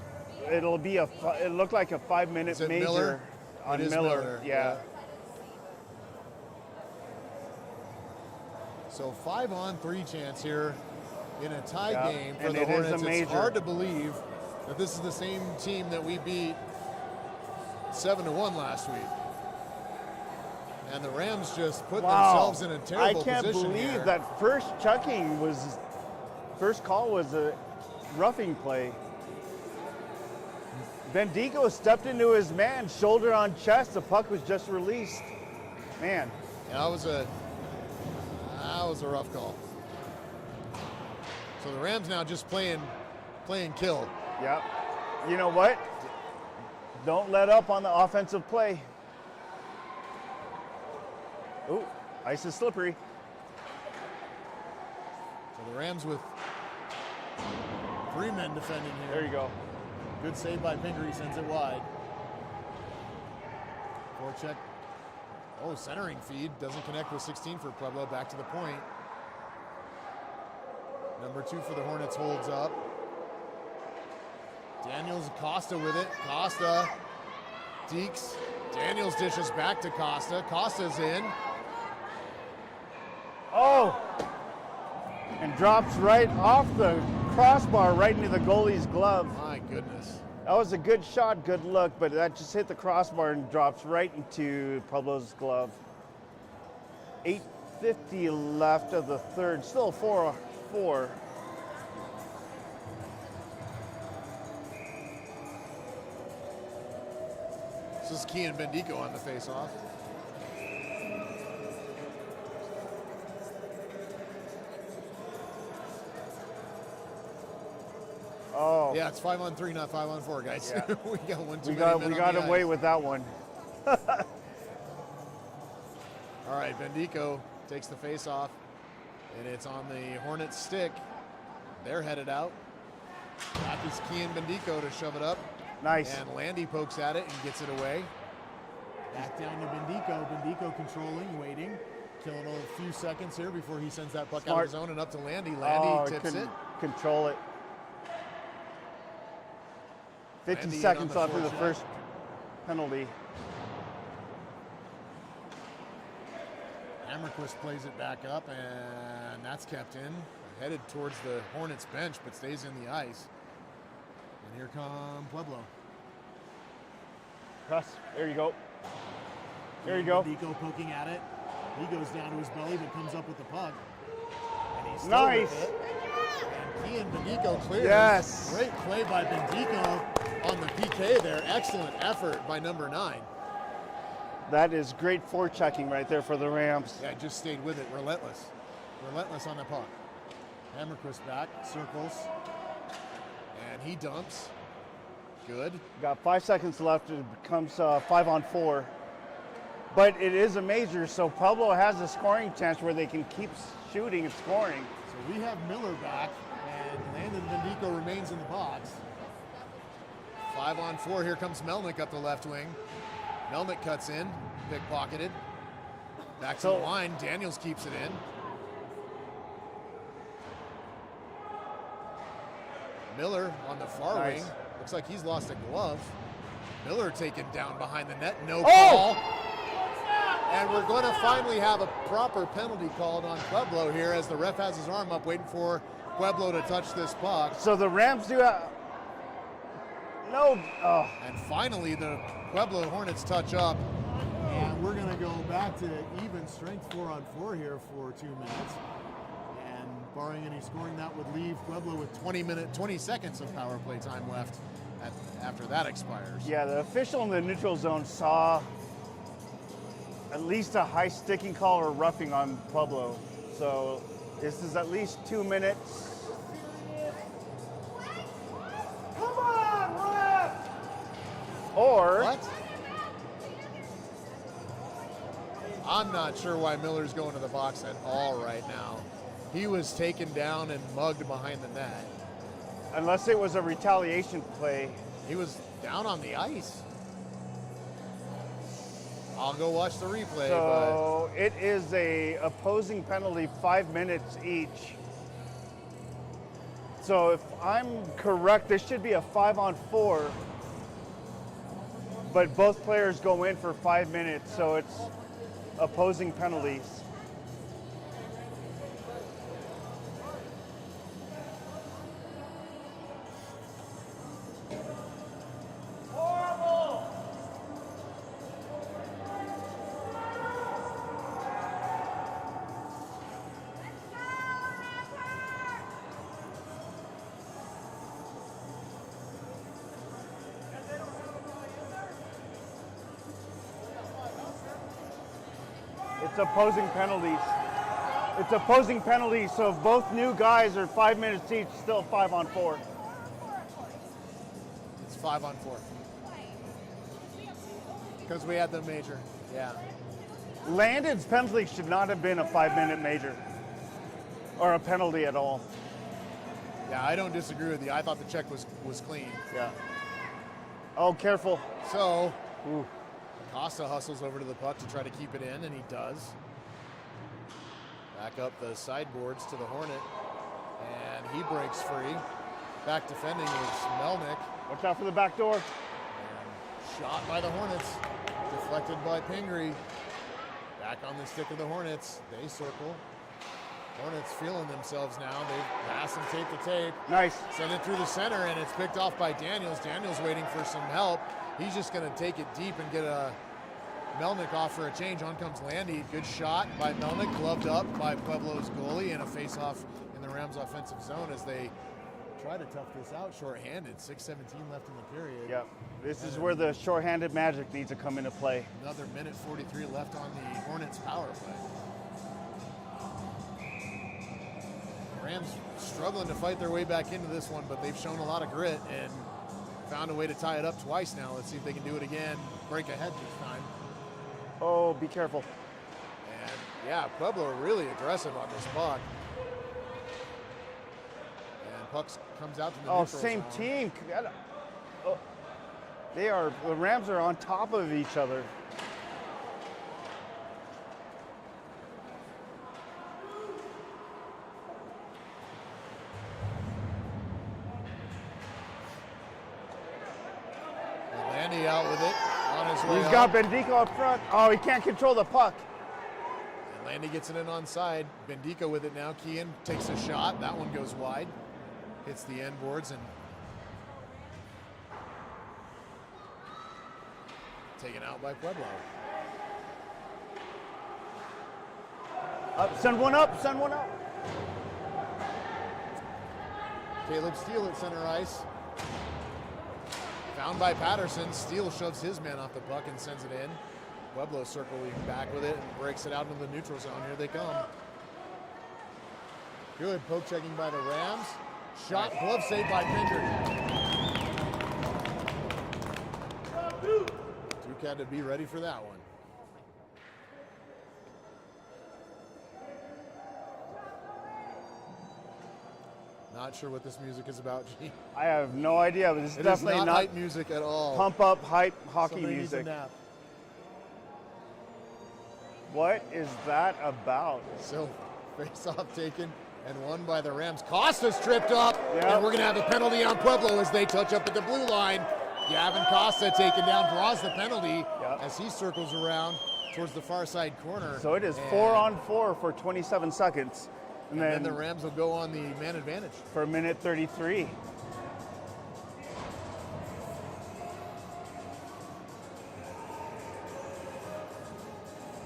it'll be it looked like a 5-minute Is it major Miller? on It is Miller. Yeah. So 5-on-3 chance here in a tie Yeah, game for and the it is a Hornets. major. It's hard to believe that this is the same team that we beat 7-1 last week. And the Rams just put themselves in a terrible I can't position believe here. that first call was a roughing play. Bendico stepped into his man, shoulder on chest. The puck was just released. Man. Yeah, that was a rough call. So the Rams now just playing kill. Yep. You know what? Don't let up on the offensive play. Ooh, ice is slippery. So the Rams with 3 men defending here. There you go. Good save by Pingree, sends it wide. Forecheck. Oh, centering feed. Doesn't connect with 16 for Pueblo. Back to the point. Number 2 for the Hornets holds up. Daniels, Costa with it. Costa, Deeks. Daniels dishes back to Costa. Costa's in. Oh! And drops right off the crossbar right into the goalie's glove. My goodness. That was a good shot, good look, but that just hit the crossbar and drops right into Pueblo's glove. 8:50 left of the third, still 4-4. This is Kian Bendico on the face-off. Oh, Yeah, it's 5-on-3, not 5-on-4, guys. Yeah. we got one too we many got men on the away ice. with that one. All right, Bendico takes the face-off, and it's on the Hornets stick. They're headed out. Back is Kian Bendico to shove it up. Nice. And Landy pokes at it and gets it away. Back down to Bendico. Bendico controlling, waiting. Killing a few seconds here before he sends that puck out of Smart. his zone and up to Landy. Landy tips couldn't it. control it. 50 Landy in seconds on the after the forecheck. first penalty. Hammerquist plays it back up, and that's kept in. Headed towards the Hornets bench, but stays in the ice. And here come Pueblo. Russ, there you go. There you go. Bendico poking at it. He goes down to his belly, but comes up with the puck. And he's still Nice. with it. And Kian Bendico clears. Yes. Great play by Bendico on the PK there. Excellent effort by number 9. That is great forechecking right there for the Rams. Yeah, just stayed with it, relentless. Relentless on the puck. Hammerquist back, circles, and he dumps. Good. Got 5 seconds left. It becomes 5-on-4. But it is a major, so Pueblo has a scoring chance where they can keep shooting and scoring. So we have Miller back, and Landon Bendico remains in the box. 5-on-4, here comes Melnick up the left wing. Melnick cuts in, pickpocketed. Back to the line, Daniels keeps it in. Miller on the far wing. Looks like he's lost a glove. Miller taken down behind the net, no call. And we're going to finally have a proper penalty called on Pueblo here as the ref has his arm up waiting for Pueblo to touch this puck. So the Rams do have... No. Oh. And finally the Pueblo Hornets touch up. And we're going to go back to even strength 4-on-4 here for 2 minutes. And barring any scoring, that would leave Pueblo with 20 seconds of power play time left after that expires. Yeah, the official in the neutral zone saw at least a high sticking call or roughing on Pueblo. So this is at least 2 minutes. Come on, ref! Or... What? I'm not sure why Miller's going to the box at all right now. He was taken down and mugged behind the net. Unless it was a retaliation play. He was down on the ice. I'll go watch the replay. So it is a opposing penalty, 5 minutes each. So if I'm correct, this should be a 5-on-4. But both players go in for 5 minutes, so it's opposing penalties. It's opposing penalties. It's opposing penalties, so if both new guys are 5 minutes each, still 5-on-4. It's 5-on-4. Because we had the major, yeah. Landon's penalty should not have been a 5-minute major or a penalty at all. Yeah, I don't disagree with you. I thought the check was clean. Yeah. Oh, careful. So, Ooh. Costa hustles over to the puck to try to keep it in, and he does. Back up the sideboards to the Hornet, and he breaks free. Back defending is Melnick. Watch out for the back door. And shot by the Hornets. Deflected by Pingree. Back on the stick of the Hornets. They circle. Hornets feeling themselves now. They pass and tape to tape. Nice. Send it through the center, and it's picked off by Daniels. Daniels waiting for some help. He's just going to take it deep and get a Melnick off for a change. On comes Landy. Good shot by Melnick, gloved up by Pueblo's goalie, and a face-off in the Rams' offensive zone as they try to tough this out. Short-handed, 6:17 left in the period. Yep. This is where the short-handed magic needs to come into play. Another minute 43 left on the Hornets' power play. Rams struggling to fight their way back into this one, but they've shown a lot of grit and found a way to tie it up twice now. Let's see if they can do it again. Break ahead this time. Oh, be careful. And yeah, Pueblo are really aggressive on this puck. And puck comes out to the neutral same zone. team. Oh, the Rams are on top of each other. Landy out with it on his way He's up. got Bendico up front. Oh, he can't control the puck. And Landy gets it in on side. Bendico with it now. Kean takes a shot. That one goes wide. Hits the end boards and taken out by Pueblo. Send one up, send one up. Caleb Steele at center ice. Found by Patterson. Steele shoves his man off the puck and sends it in. Pueblo circling back with it and breaks it out into the neutral zone. Here they come. Good poke checking by the Rams. Shot, glove save by Pinkert. Duke had to be ready for that one. Not sure what this music is about, G. I have no idea, but this is It definitely is not not hype music at all. pump up hype hockey Somebody needs a music. nap. What is that about? So, face-off taken and won by the Rams. Costa's tripped up, Yep. and we're going to have a penalty on Pueblo as they touch up at the blue line. Gavin Costa taken down, draws the penalty as he circles around towards the far side corner. So it is And 4-on-4 for 27 seconds. And then then the Rams will go on the man advantage. for a minute 33.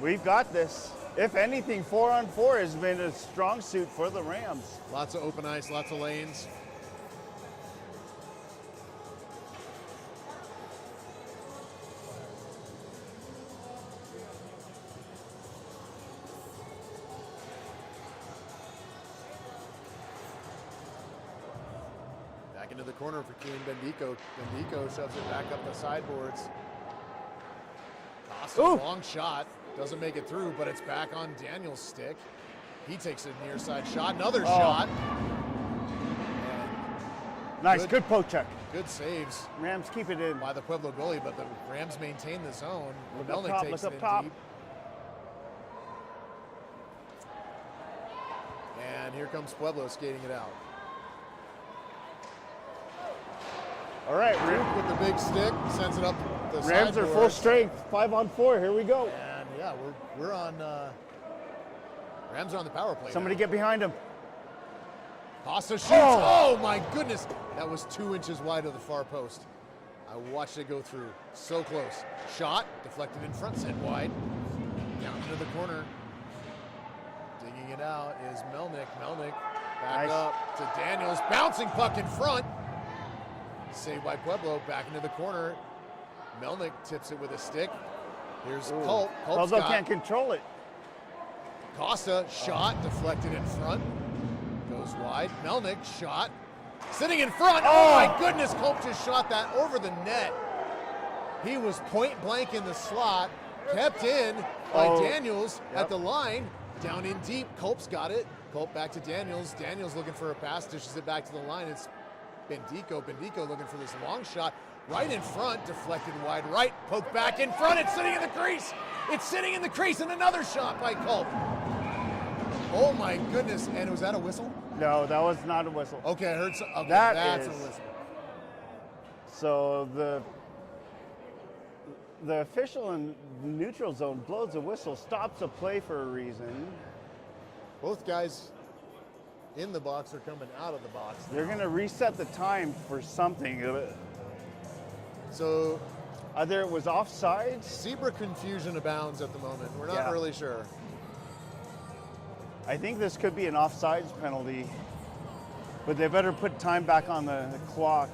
We've got this. If anything, 4-on-4 has been a strong suit for the Rams. Lots of open ice, lots of lanes. Back into the corner for Keen Bendico. Bendico shoves it back up the sideboards. Costa, Ooh. long shot. Doesn't make it through, but it's back on Daniel's stick. He takes a near side shot. Another shot. And Nice, good poke check. good saves Rams keep it in. by the Pueblo goalie, but the Rams maintain the zone. Look up Melnick top, takes look it up in top. deep. And here comes Pueblo skating it out. All right, Duke with the big stick sends it up the Rams are full sideboards. strength. 5-on-4, here we go. And yeah, we're on. Rams are on the power play. Somebody now. get behind him. Costa shoots. Oh. Oh my goodness, that was 2 inches wide of the far post. I watched it go through. So close. Shot deflected in front, sent wide. Down into the corner. Digging it out is Melnick. Melnick back Nice. up to Daniels. Bouncing puck in front. Saved by Pueblo. Back into the corner. Melnick tips it with a stick. Here's Culp. Culp's Pueblo got can't control it. Costa shot deflected in front. Goes wide. Melnick shot. Sitting in front. Oh my goodness. Culp just shot that over the net. He was point blank in the slot. Kept in by Daniels at the line. Down in deep. Culp's got it. Culp back to Daniels. Daniels looking for a pass. Dishes it back to the line. It's Bendico. Bendico looking for this long shot. Right in front. Deflected wide right. Poke back in front. It's sitting in the crease. It's sitting in the crease. And another shot by Culp. Oh my goodness. And was that a whistle? No, that was not a whistle. Okay, I heard some. Okay, That that's is- a whistle. So the official in neutral zone blows a whistle, stops a play for a reason. Both guys in the box are coming out of the box. They're going to reset the time for something. So Either it was offsides. zebra confusion abounds at the moment. We're not Yeah. really sure. I think this could be an offsides penalty, but they better put time back on the clock.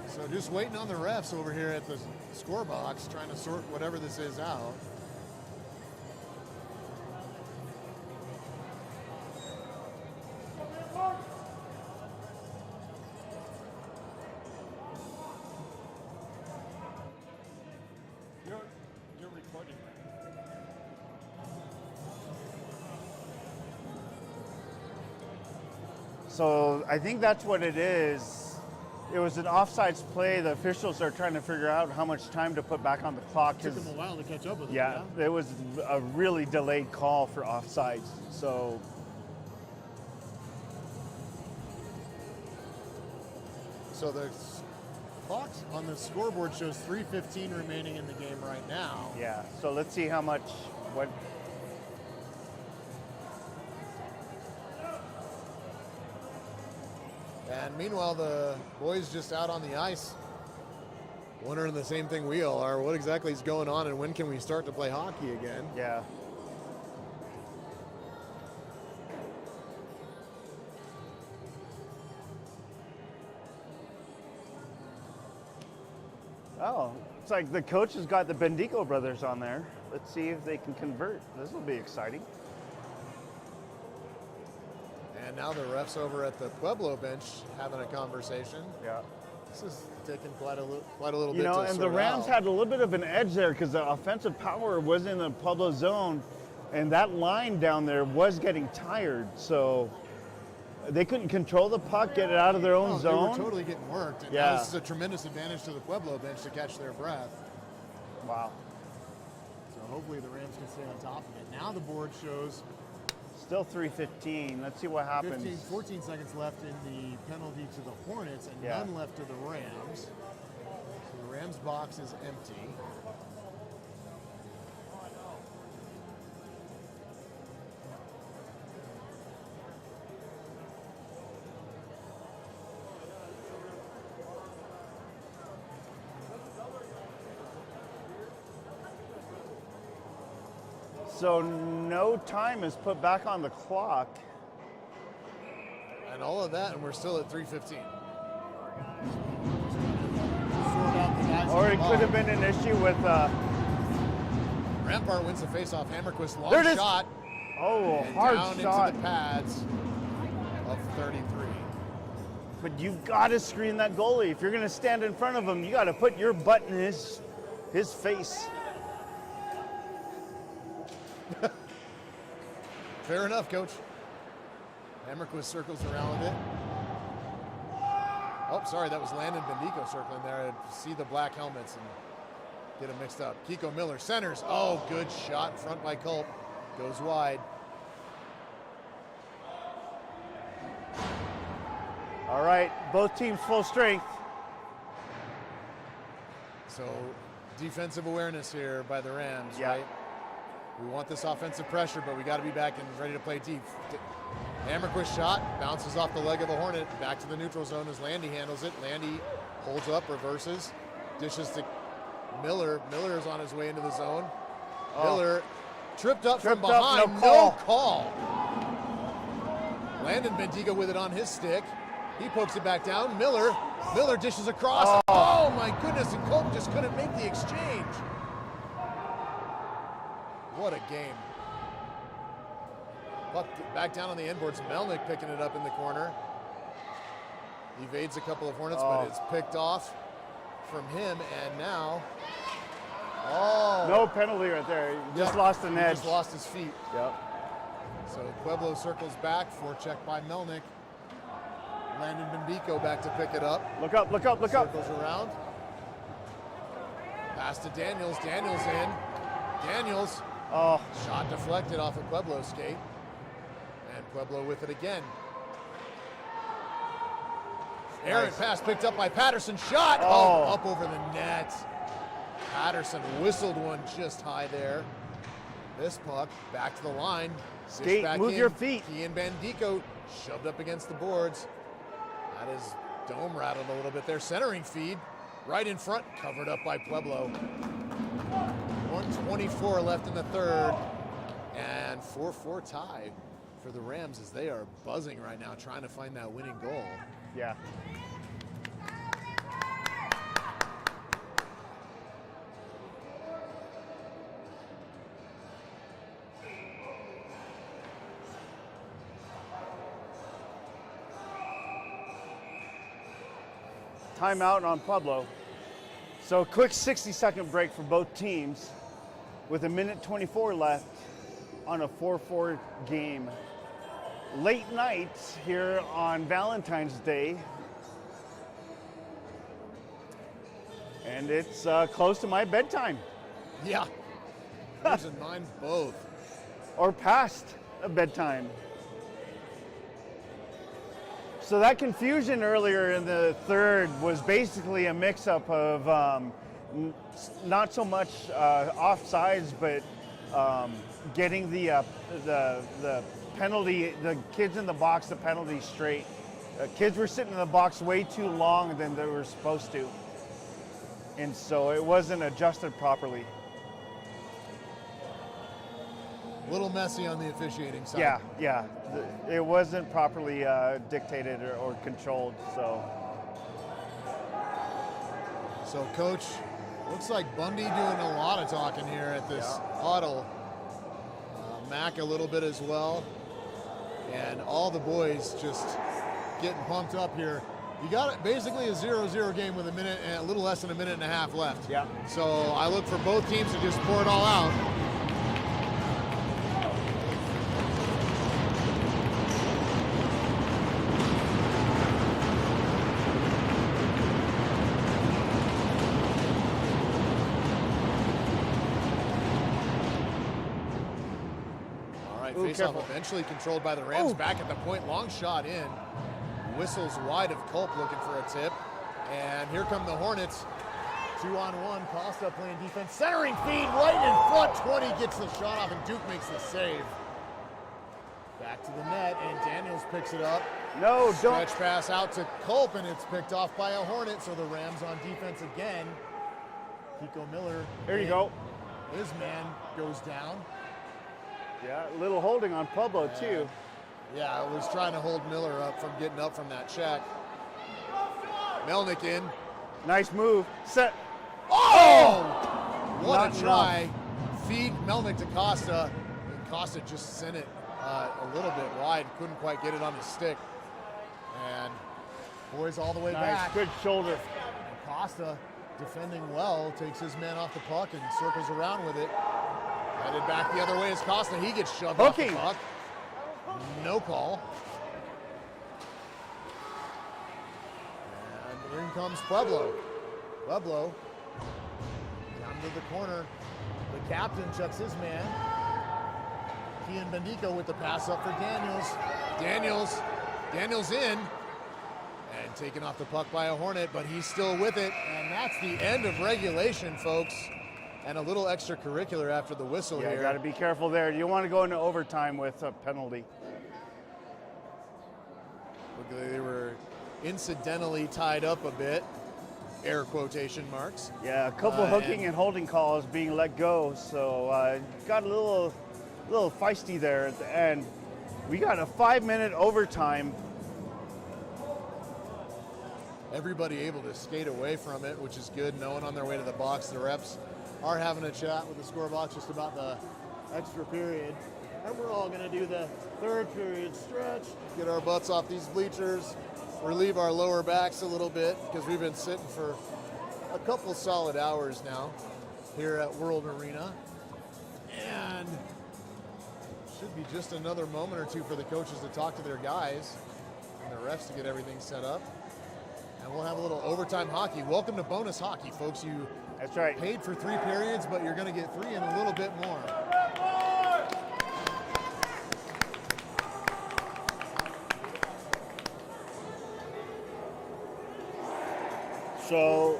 So just waiting on the refs over here at the score box, trying to sort whatever this is out. You're recording. So I think that's what it is. It was an offsides play. The officials are trying to figure out how much time to put back on the clock. Took 'Cause them a while to catch up with it. yeah, it was a really delayed call for offsides. So So the clock on the scoreboard shows 3:15 remaining in the game right now. yeah, so let's see how much, what, And meanwhile, the boys just out on the ice, wondering the same thing we all are. What exactly is going on, and when can we start to play hockey again? yeah. Oh, it's like the coach has got the Bendico brothers on there. Let's see if they can convert. This will be exciting. And now the refs over at the Pueblo bench having a conversation. Yeah. This is taking quite a little bit. You know, to and the sort Rams out. had a little bit of an edge there because the offensive power was in the Pueblo zone, and that line down there was getting tired. So they couldn't control the puck, get it out of their own zone. They were totally getting worked. And Yeah. now this is a tremendous advantage to the Pueblo bench to catch their breath. Wow. So hopefully the Rams can stay on top of it. Now the board shows Still 3:15. Let's see what happens. 14 seconds left in the penalty to the Hornets and Yeah. none left to the Rams. So the Rams box is empty. So no time is put back on the clock. And all of that, and we're still at 3:15. Or it could have been an issue with Rampart wins the faceoff. Hammerquist long There it is. shot. oh, a And hard down shot. into the pads of 33. But you've got to screen that goalie. If you're going to stand in front of him, you got to put your butt in his face. Fair enough, Coach. Hammerquist circles around with it. Oh, sorry, that was Landon Bendico circling there. I see the black helmets and get them mixed up. Kiko Miller centers. Oh, good shot in front by Culp. Goes wide. All right, both teams full strength. So defensive awareness here by the Rams, Yeah. right? We want this offensive pressure, but we got to be back and ready to play deep. Hammerquist shot, bounces off the leg of a Hornet, back to the neutral zone as Landy handles it. Landy holds up, reverses, dishes to Miller. Miller is on his way into the zone. Miller tripped up from Tripped up, behind, no call. Landon Bendigo with it on his stick. He pokes it back down. Miller dishes across. Oh my goodness, and Colton just couldn't make the exchange. What a game. Puck back down on the inboards. Melnick picking it up in the corner. Evades a couple of Hornets, but it's picked off from him, and now, No penalty right there. He just lost an he edge. just lost his feet. Yep. So Pueblo circles back, forecheck by Melnick. Landon Bendico back to pick it up. Look up, look up, look up. Circles around. Pass to Daniels. Daniels in. Daniels. Oh, Shot deflected off a Pueblo skate. And Pueblo with it again. Errant pass picked up by Patterson. Shot! Oh, up over the net. Patterson whistled one just high there. This puck back to the line. Dish Skate, back move in. your feet. Ian Bandico shoved up against the boards. That is dome rattled a little bit there. Centering feed right in front, covered up by Pueblo. 1:24 left in the third, and 4-4 tie for the Rams as they are buzzing right now, trying to find that winning goal. yeah. Timeout on Pueblo. So a quick 60-second break for both teams with 1:24 left on a 4-4 game. Late night here on Valentine's Day. And it's close to my bedtime, Yeah, yours and mine both. or past bedtime. So that confusion earlier in the third was basically a mix-up of not so much offsides, but getting the penalty, the kids in the box, the penalty straight. Kids were sitting in the box way too long than they were supposed to, and so it wasn't adjusted properly. A little messy on the officiating side. Yeah. It wasn't properly dictated or controlled, so. So, Coach, Looks like Bundy doing a lot of talking here at this huddle. Mac a little bit as well. And all the boys just getting pumped up here. You got it, basically a 0-0 game with a little less than a minute and a half left. Yeah. So I look for both teams to just pour it all out. All right, face-off eventually controlled by the Rams. Back at the point, long shot in. Whistles wide of Culp looking for a tip. And here come the Hornets. 2-on-1, Costa playing defense. Centering feed right in front. 20 gets the shot off and Duke makes the save. Back to the net and Daniels picks it up. No, don't. Stretch pass out to Culp and it's picked off by a Hornet. So the Rams on defense again. Kiko Miller. There you go. His man goes down. Yeah, a little holding on Pueblo too. Yeah, I was trying to hold Miller up from getting up from that check. Melnick in. Nice move. Set. Oh! What Not a try. Feed Melnick to Costa. And Costa just sent it a little bit wide. Couldn't quite get it on his stick. And boys all the way back. Good shoulder. And Costa defending well. Takes his man off the puck and circles around with it. Headed back the other way is Costa. He gets shoved off the puck. No call. And in comes Pueblo. Pueblo down to the corner. The captain chucks his man. Kian Bendico with the pass up for Daniels. Daniels in. And taken off the puck by a Hornet, but he's still with it. And that's the end of regulation, folks. And a little extracurricular after the whistle here. Yeah, got to be careful there. You want to go into overtime with a penalty. They were incidentally tied up a bit, air quotation marks. Yeah, a couple hooking and holding calls being let go, so got a little feisty there at the end. We got a 5-minute overtime. Everybody able to skate away from it, which is good. No one on their way to the box. The reps are having a chat with the score box just about the extra period. And we're all going to do the third period stretch, get our butts off these bleachers, relieve our lower backs a little bit because we've been sitting for a couple solid hours now here at World Arena. And should be just another moment or two for the coaches to talk to their guys and the refs to get everything set up. And we'll have a little overtime hockey. Welcome to bonus hockey, folks. You That's right. paid for 3 periods, but you're going to get 3 and a little bit more. So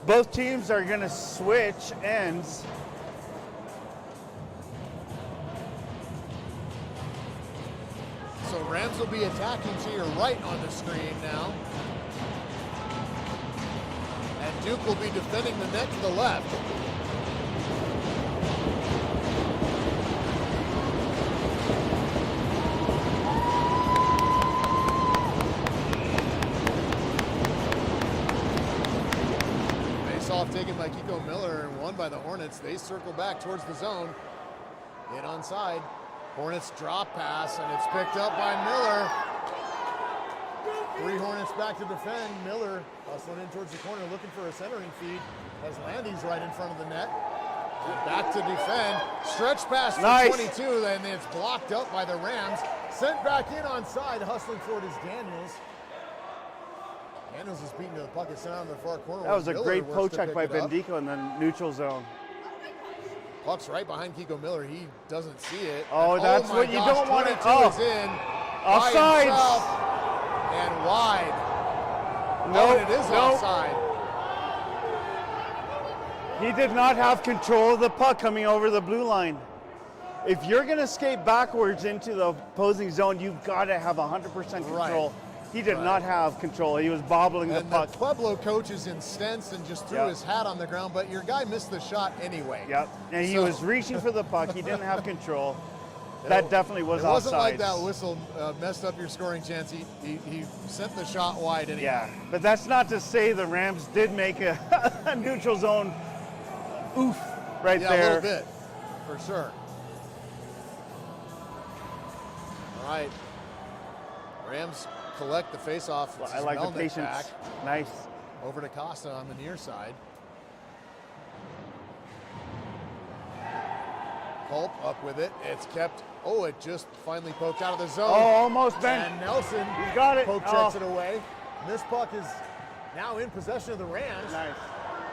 both teams are going to switch ends. So Rams will be attacking to your right on the screen now. And Duke will be defending the net to the left. Face-off taken by Kiko Miller and won by the Hornets. They circle back towards the zone. In onside. Hornets drop pass, and it's picked up by Miller. 3 Hornets back to defend. Miller hustling in towards the corner, looking for a centering feed as Landy's right in front of the net. And back to defend. Stretch pass for 22, and it's blocked up by the Rams. Sent back in onside, hustling for it is Daniels. Daniels is beaten to the puck. It's down in the far corner. That was a Miller great works to poke check pick by it up. Bendico in the neutral zone. Puck's right behind Kiko Miller. He doesn't see it. Oh, And that's my what you gosh, don't want to. 22 is in. Offsides. And wide. No, And it is offside. He did not have control of the puck coming over the blue line. If you're going to skate backwards into the opposing zone, you've got to have 100% control. Right. He did not have control. He was bobbling the And puck. the Pueblo coach is incensed and just threw his hat on the ground, but your guy missed the shot anyway. Yep. And he was reaching for the puck. He didn't have control. That definitely was offside. It wasn't like that whistle messed up your scoring chance. He sent the shot wide anyway. Yeah, but that's not to say the Rams did make a neutral zone oof right Yeah, there. a little bit, for sure. All right. Rams collect the face-off. Well, I like the Melnick patience. back. Nice. Over to Costa on the near side. Culp up with it. It's kept. Oh, it just finally poked out of the zone. Oh, almost, Ben. And Nelson He's got it. poke Oh. checks it away. And this puck is now in possession of the Rams. Nice.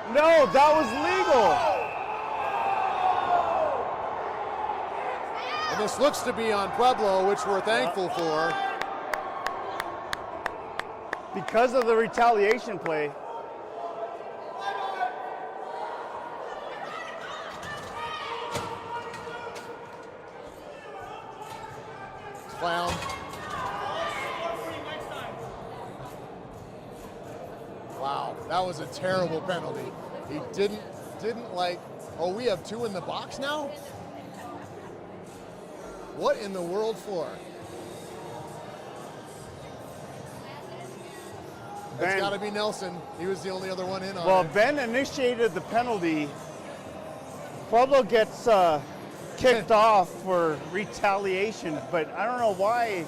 No, that was legal. And this looks to be on Pueblo, which we're thankful for. Because of the retaliation play. Clown. Wow, that was a terrible penalty. He didn't like. Oh, we have 2 in the box now? What in the world for? It's got to be Nelson. He was the only other one in on Well, it. Ben initiated the penalty. Pueblo gets kicked off for retaliation, but I don't know why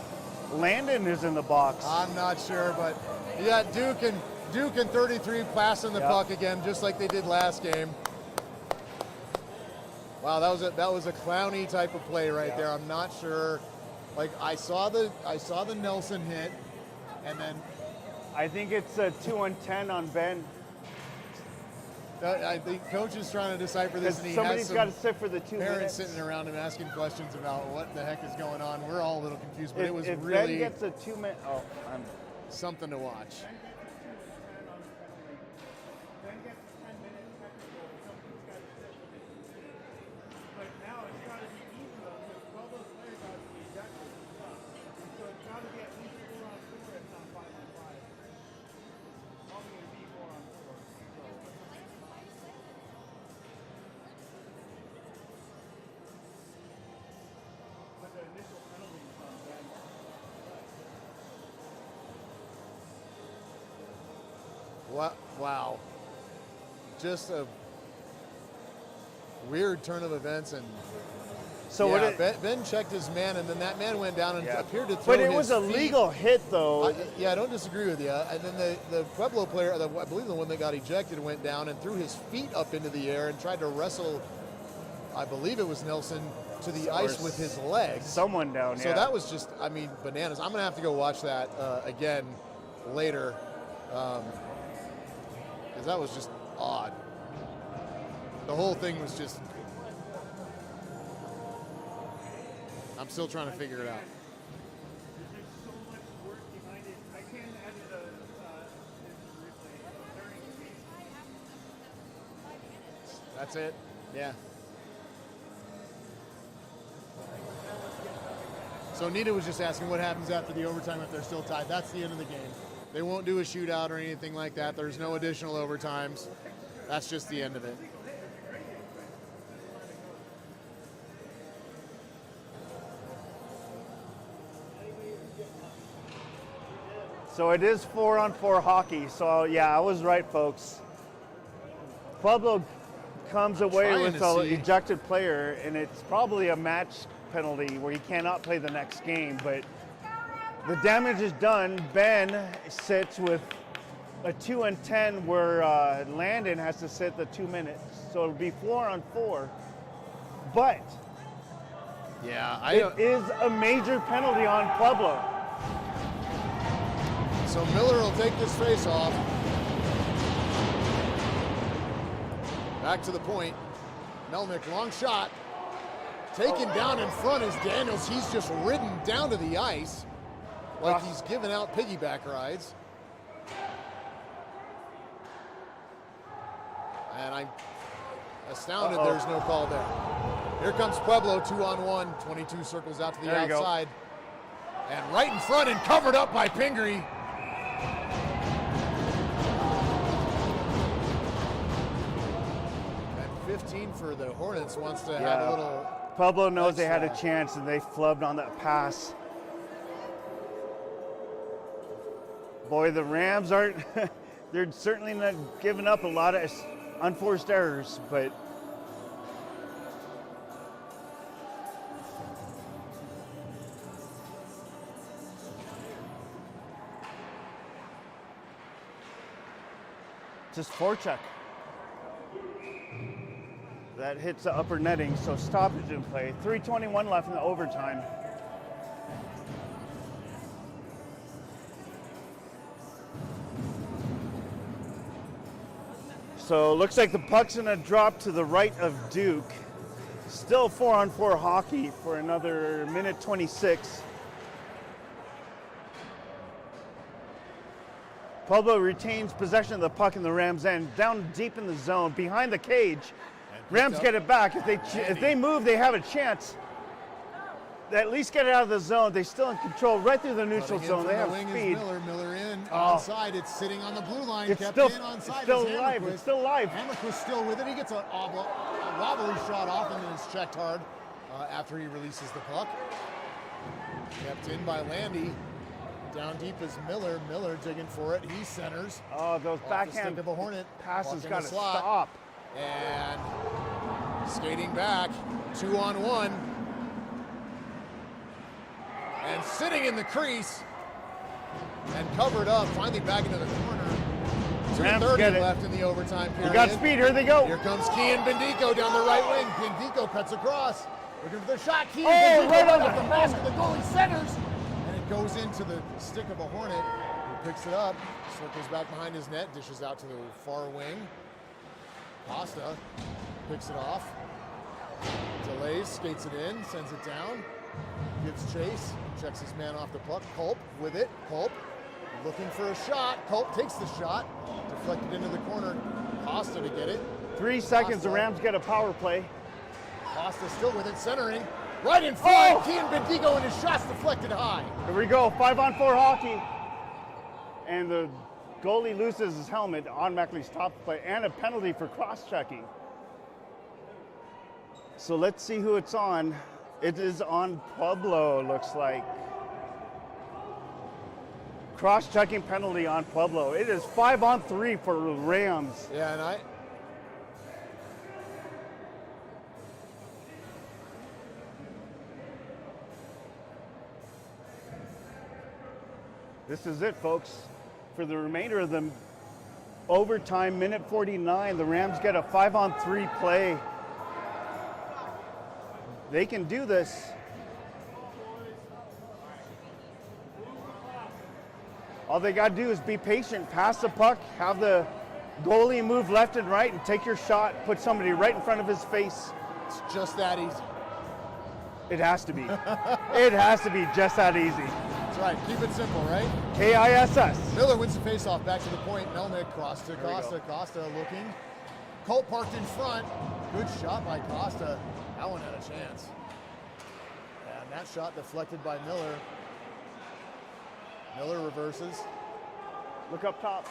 Landon is in the box. I'm not sure, but you got Duke and 33 passing the puck again, just like they did last game. Wow, that was a clowny type of play right there. I'm not sure. Like I saw the Nelson hit, and then I think it's a 2-on-10 on Ben. I think coach is trying to decipher this, and he Somebody's has got to some sit for the 2 parents minutes. sitting around him asking questions about what the heck is going on. We're all a little confused, but it was if really Ben gets a 2-minute, something to watch. Wow. Just a weird turn of events, and So Ben checked his man, and then that man went down and appeared to throw But it was a feet. legal hit, though. I don't disagree with you. And then the Pueblo player, I believe the one that got ejected, went down and threw his feet up into the air and tried to wrestle, I believe it was Nelson, to the ice with his legs. Someone down, So that was just, bananas. I'm going to have to go watch that again later, because that was just odd. The whole thing was just, I'm still trying to figure it out. That's it? Yeah. So Nita was just asking what happens after the overtime if they're still tied. That's the end of the game. They won't do a shootout or anything like that. There's no additional overtimes. That's just the end of it. So it is 4-on-4 hockey. So yeah, I was right, folks. Pueblo comes away Trying with to an see. ejected player, and it's probably a match penalty where he cannot play the next game. But the damage is done. Ben sits with a 2-on-10 where Landon has to sit the 2 minutes. So it'll be 4-on-4. But Yeah, it is a major penalty on Pueblo. So Miller will take this face off. Back to the point. Melnick, long shot. Taken down in front is Daniels. He's just ridden down to the ice like he's giving out piggyback rides. And I'm astounded there's no call there. Here comes Pueblo, 2-on-1. 22 circles out to the outside. And right in front and covered up by Pingree. And 15 for the Hornets wants to have a little. Pueblo knows they had a chance and they flubbed on that pass. Boy, the Rams aren't, they're certainly not giving up a lot of unforced errors, but Just forecheck. That hits the upper netting, so stoppage in play. 3:21 left in the overtime. So looks like the puck's gonna drop to the right of Duke. Still 4-on-4 hockey for another minute 26. Pueblo retains possession of the puck in the Rams' end, down deep in the zone, behind the cage. Rams get it back. If they move, they have a chance. They at least get it out of the zone. They're still in control right through the neutral zone. They have speed. Miller in, onside. It's sitting on the blue line. It's kept still, in onside. it's still live. It's still live. Hammerquist still with it. He gets a wobbly shot off and then it's checked hard after he releases the puck. Kept in by Landy. Down deep is Miller. Miller digging for it. He centers. Oh, those backhand of a Hornet. passes got to stop. And skating back, 2-on-1. And sitting in the crease and covered up, finally back into the corner. 2:30 left in the overtime period. You got speed, here they go. Here comes Kian Bendico down the right wing. Bendico cuts across. Looking for the shot. Kian Bendico right on off the basket. The goalie centers. And it goes into the stick of a Hornet. He picks it up, circles back behind his net, dishes out to the far wing. Costa picks it off. Delays, skates it in, sends it down. Gives chase, checks his man off the puck. Culp with it. Culp looking for a shot. Culp takes the shot. Deflected into the corner. Costa to get it. 3 seconds, the Rams get a power play. Costa still with it, centering. Right in front. Kian Bendigo and his shot's deflected high. Here we go, 5-on-4 hockey. And the goalie loses his helmet, automatically stops play, and a penalty for cross-checking. So let's see who it's on. It is on Pueblo, looks like. Cross-checking penalty on Pueblo. It is 5-on-3 for the Rams. Yeah, and This is it, folks. For the remainder of the overtime, minute 49, the Rams get a 5-on-3 play. They can do this. All they got to do is be patient, pass the puck, have the goalie move left and right, and take your shot, put somebody right in front of his face. it's just that easy. It has to be. It has to be just that easy. That's right. Keep it simple, right? KISS. Miller wins the faceoff back to the point. Melnick cross to Costa. Costa looking. Colt parked in front. Good shot by Costa. That one had a chance. And that shot deflected by Miller. Miller reverses. Look up top.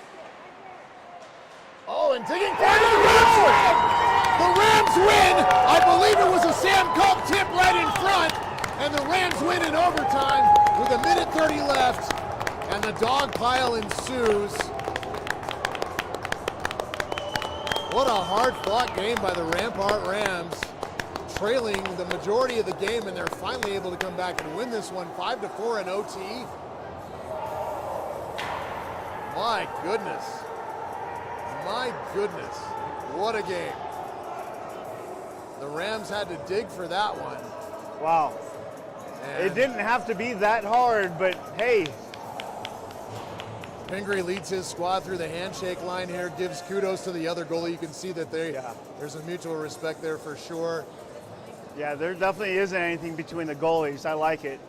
Oh, and digging for it. The Rams win. I believe it was a Sam Culp tip right in front. And the Rams win in overtime with a minute 30 left. And the dog pile ensues. What a hard-fought game by the Rampart Rams. Trailing the majority of the game, and they're finally able to come back and win this one 5-4 in OT. My goodness. My goodness. What a game. The Rams had to dig for that one. Wow. And it didn't have to be that hard, but hey. Pingree leads his squad through the handshake line here, gives kudos to the other goalie. You can see that there's a mutual respect there for sure. Yeah, there definitely isn't anything between the goalies. I like it.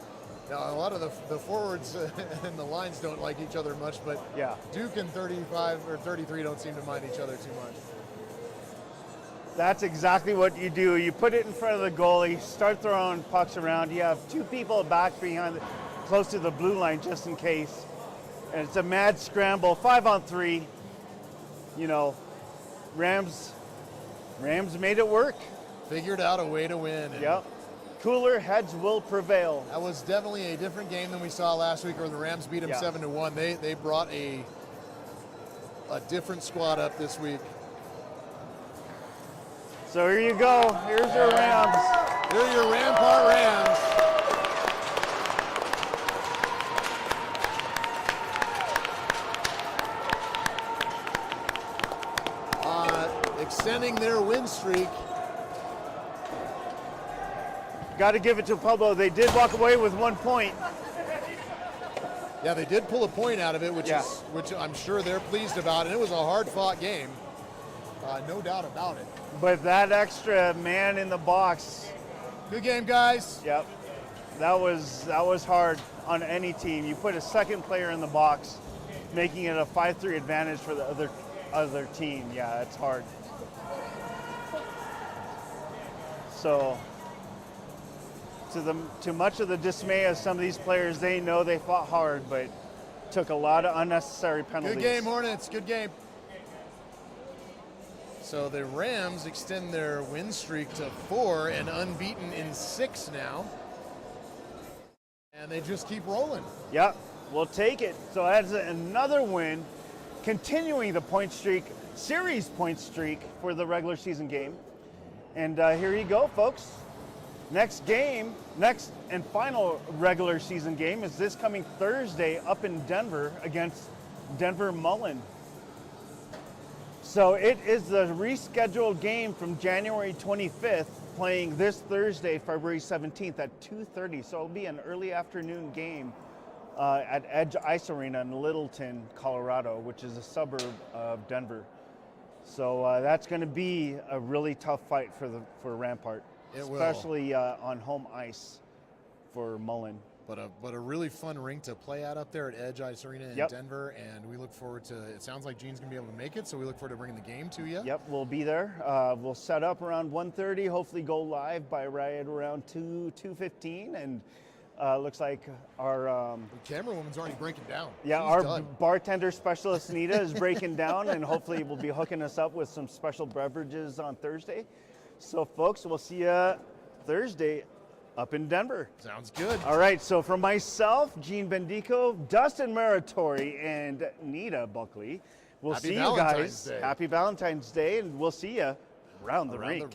Now, a lot of the forwards and the lines don't like each other much, but yeah, Duke and 35 or 33 don't seem to mind each other too much. That's exactly what you do. You put it in front of the goalie, start throwing pucks around. You have two people back behind, close to the blue line just in case. And it's a mad scramble, 5-on-3. You know, Rams made it work. Figured out a way to win. Yep. Cooler heads will prevail. That was definitely a different game than we saw last week where the Rams beat them 7-1. They brought a different squad up this week. So here you go. Here's your Rams. Here are your Rampart Rams. extending their win streak. Got to give it to Pueblo. They did walk away with 1 point. Yeah, they did pull a point out of it, which I'm sure they're pleased about, and it was a hard-fought game, no doubt about it. But that extra man in the box. Good game, guys. Yep, that was hard on any team. You put a second player in the box, making it a 5-3 advantage for the other team. Yeah, it's hard. So, to much of the dismay of some of these players, they know they fought hard, but took a lot of unnecessary penalties. Good game, Hornets. Good game. So the Rams extend their win streak to 4 and unbeaten in 6 now. And they just keep rolling. Yep, we'll take it. So that's another win, continuing the point streak, series point streak for the regular season game. And here you go, folks. Next and final regular season game is this coming Thursday up in Denver against Denver Mullen. So it is the rescheduled game from January 25th, playing this Thursday, February 17th at 2:30. So it'll be an early afternoon game at Edge Ice Arena in Littleton, Colorado, which is a suburb of Denver. So that's going to be a really tough fight for Rampart. Especially on home ice for Mullen. But a really fun rink to play at up there at Edge Ice Arena in Denver, and we look forward to, it sounds like Gene's going to be able to make it, so we look forward to bringing the game to you. Yep, we'll be there. We'll set up around 1:30, hopefully go live by right around 2:15, and looks like our... the camera woman's already breaking down. Yeah, She's our done. bartender specialist, Nita, is breaking down, and hopefully will be hooking us up with some special beverages on Thursday. So, folks, we'll see you Thursday up in Denver. Sounds good. All right, so from myself, Gene Bendico, Dustin Muratori, and Nita Buckley, we'll see you guys. Day. Happy Valentine's Day, and we'll see you around the rink.